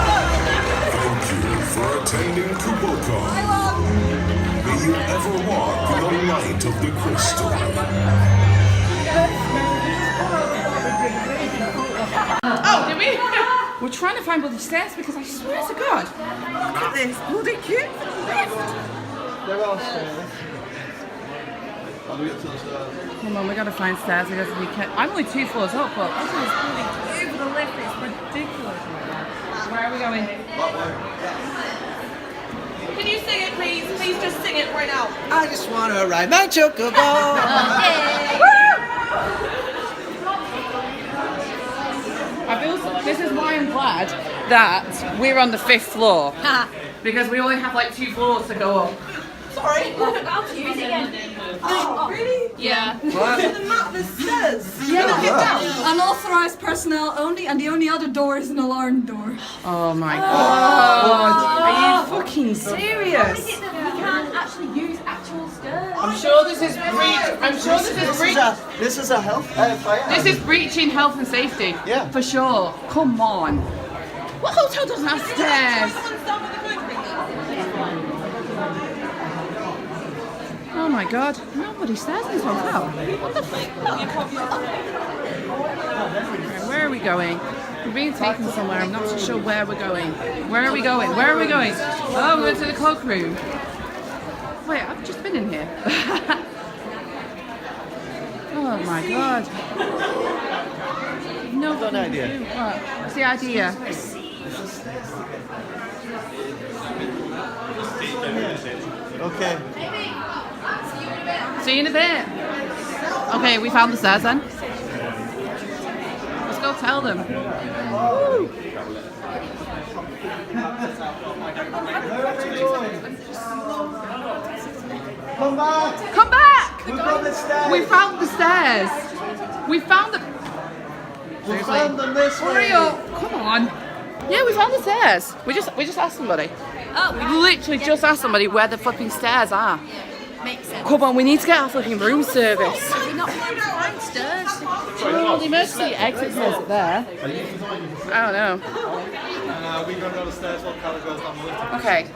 Thank you for attending KupoCon. May you ever walk in the light of the crystal. Oh, did we? We're trying to find bloody stairs because I swear to God, look at this bloody cute lift. There are stairs. How do we get to the stairs? Come on, we gotta find stairs because we can't. I'm only 2 floors up, but this is bloody cute for the lift. It's ridiculous. Where are we going? That way. Can you sing it, please? Please just sing it right now. I just want to ride my chocobo. I feel this is why I'm glad that we're on the 5th floor because we only have like 2 floors to go up. Sorry. Oh, really? Yeah. What? The stairs. Yeah. Unauthorized personnel only, and the only other door is an alarm door. Oh my God! Are you fucking serious? We can't actually use actual stairs. I'm sure this is breach. I'm sure this is breach. This is a health fire. This is breaching health and safety. Yeah. For sure. Come on. What hotel doesn't have stairs? Oh my God. Nobody stairs in this hotel. What the fuck? Where are we going? We're being taken somewhere. I'm not so sure where we're going. Where are we going? Where are we going? Oh, we're going to the cloakroom. Wait, I've just been in here. Oh my God. No, Got an idea. What? What's the idea? Okay. See you in a bit. Okay, we found the stairs then. Let's go tell them. Woo. Come back! Come back! We found the stairs! We found the stairs! We found them! We found them this way! Hurry up! Come on! Yeah, we found the stairs. We just asked somebody. Oh, We literally just asked somebody where the fucking stairs are. makes sense. Come on, we need to get our fucking room service. We're not going to find stairs. Well, the emergency exit says it there. I don't know. We go down the stairs while Carla goes down the lift. Okay.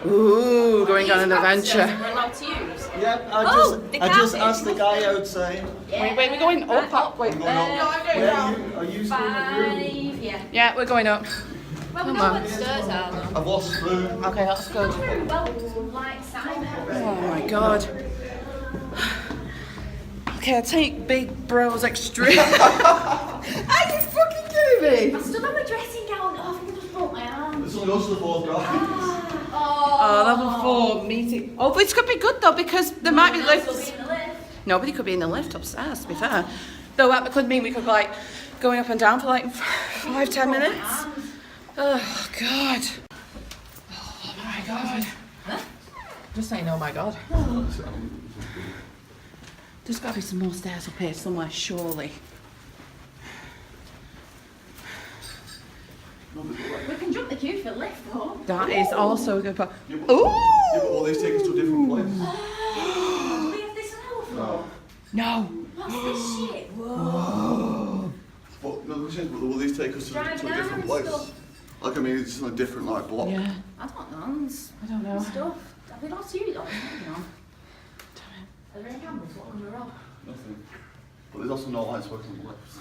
Ooh, going on an adventure. We're allowed to use. Yep, Oh, the I just carpet. asked the guy outside. Wait, we're going up. Wait. Where are you still in the room? Yeah. Yeah, we're going up. Well, we Come know on. where the stairs are though. I've lost food. Okay, that's good. Well, like Simon. Oh my God. Okay, I take big bros extreme. Are you fucking kidding me? I still have my dressing gown off and just broke my arm. This one goes to the fourth guy. Oh, level 4 meeting. Oh, but it's going to be good though because there might be lifts. Nobody could be in the lift upstairs, to be fair. Though that could mean we could like going up and down for like 5-10 minutes. Oh God. Oh my God. Just saying, oh my God. There's got to be some more stairs up here somewhere, surely. We can jump the queue for the lift though. That is also a good part. Yeah, but all these take us to a different place. Do we have this on our floor? No. What's this shit? Whoa. But no, will these take us to a different and place? stuff. Like, I mean, it's just on a different like block. Yeah. I don't know. I don't know. Stuff. Have we not seen it on? Hang on. Are there any cameras? What on the rock? Nothing. But there's also no lights working on the lifts.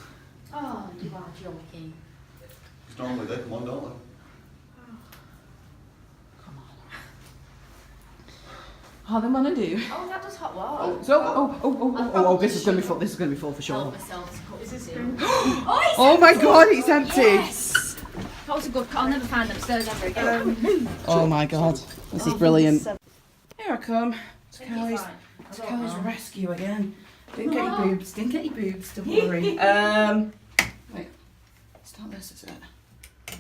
Oh, you are joking. Because normally they come on, don't they? Oh, they want to do. Oh, that does hot water. So, this is going to be full. This is going to be full for sure. Is this Oh my God, it's empty. Yes. That was a good call. I'll never find upstairs ever again. Oh my God, this is brilliant. Here I come. To Kelly's rescue again. Didn't get your boobs. Didn't get your boobs. Don't worry. Wait. It's not this, is it?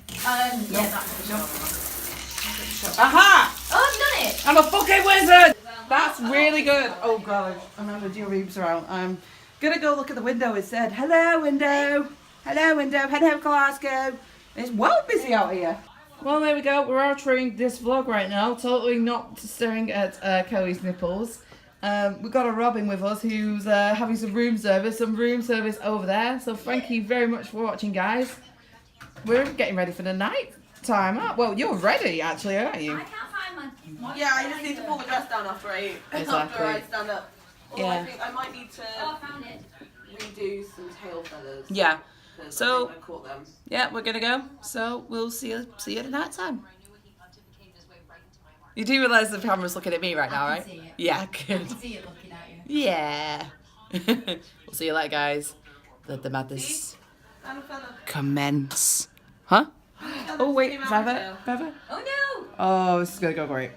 Yeah, that's the shot. Aha! Oh, I've done it. I'm a fucking wizard. That's really good. Oh God, I remembered your boobs are out. I'm gonna go look at the window instead. Hello, window. Hello, window. Hello, Glasgow. It's well busy out here. Well, there we go. We're outering this vlog right now. Totally not staring at Kelly's nipples. We've got a Robin with us who's having some room service over there. So thank you very much for watching, guys. We're getting ready for the night time. Well, you're ready actually, aren't you? I can't find my... Yeah, I just need to pull the dress down after I stand up. Although I think I might need to redo some tail feathers. Yeah. So I caught them. Yeah, we're gonna go. So we'll see you at the night time. You do realise the camera's looking at me right now, right? See it. Yeah, I good. can see it looking at you. Yeah. We'll see you later, guys. Let the madness commence. Huh? Oh wait, Feather. Oh no! Oh, this is gonna go great.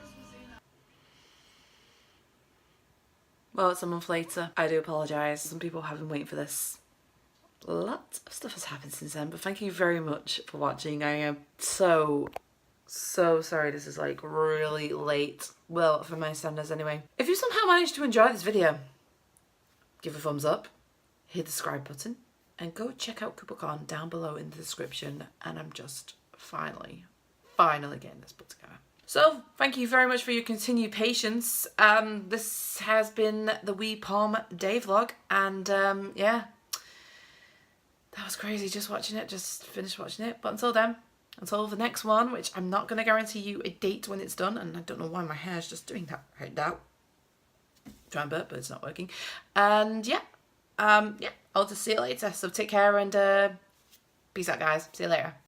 Well, it's a month later. I do apologise. Some people have been waiting for this. A lot of stuff has happened since then, but thank you very much for watching. I am so sorry this is like really late. Well, for my standards anyway. If you somehow managed to enjoy this video, give a thumbs up, hit the subscribe button, and go check out KupoCon down below in the description. And I'm just finally getting this put together. So, thank you very much for your continued patience. This has been the WEE POM day vlog, and yeah, that was crazy just watching it, just finished watching it. But until then, until the next one, which I'm not going to guarantee you a date when it's done, and I don't know why my hair's just doing that right now. Try and burp, but it's not working. And yeah, I'll just see you later. So take care and peace out, guys. See you later.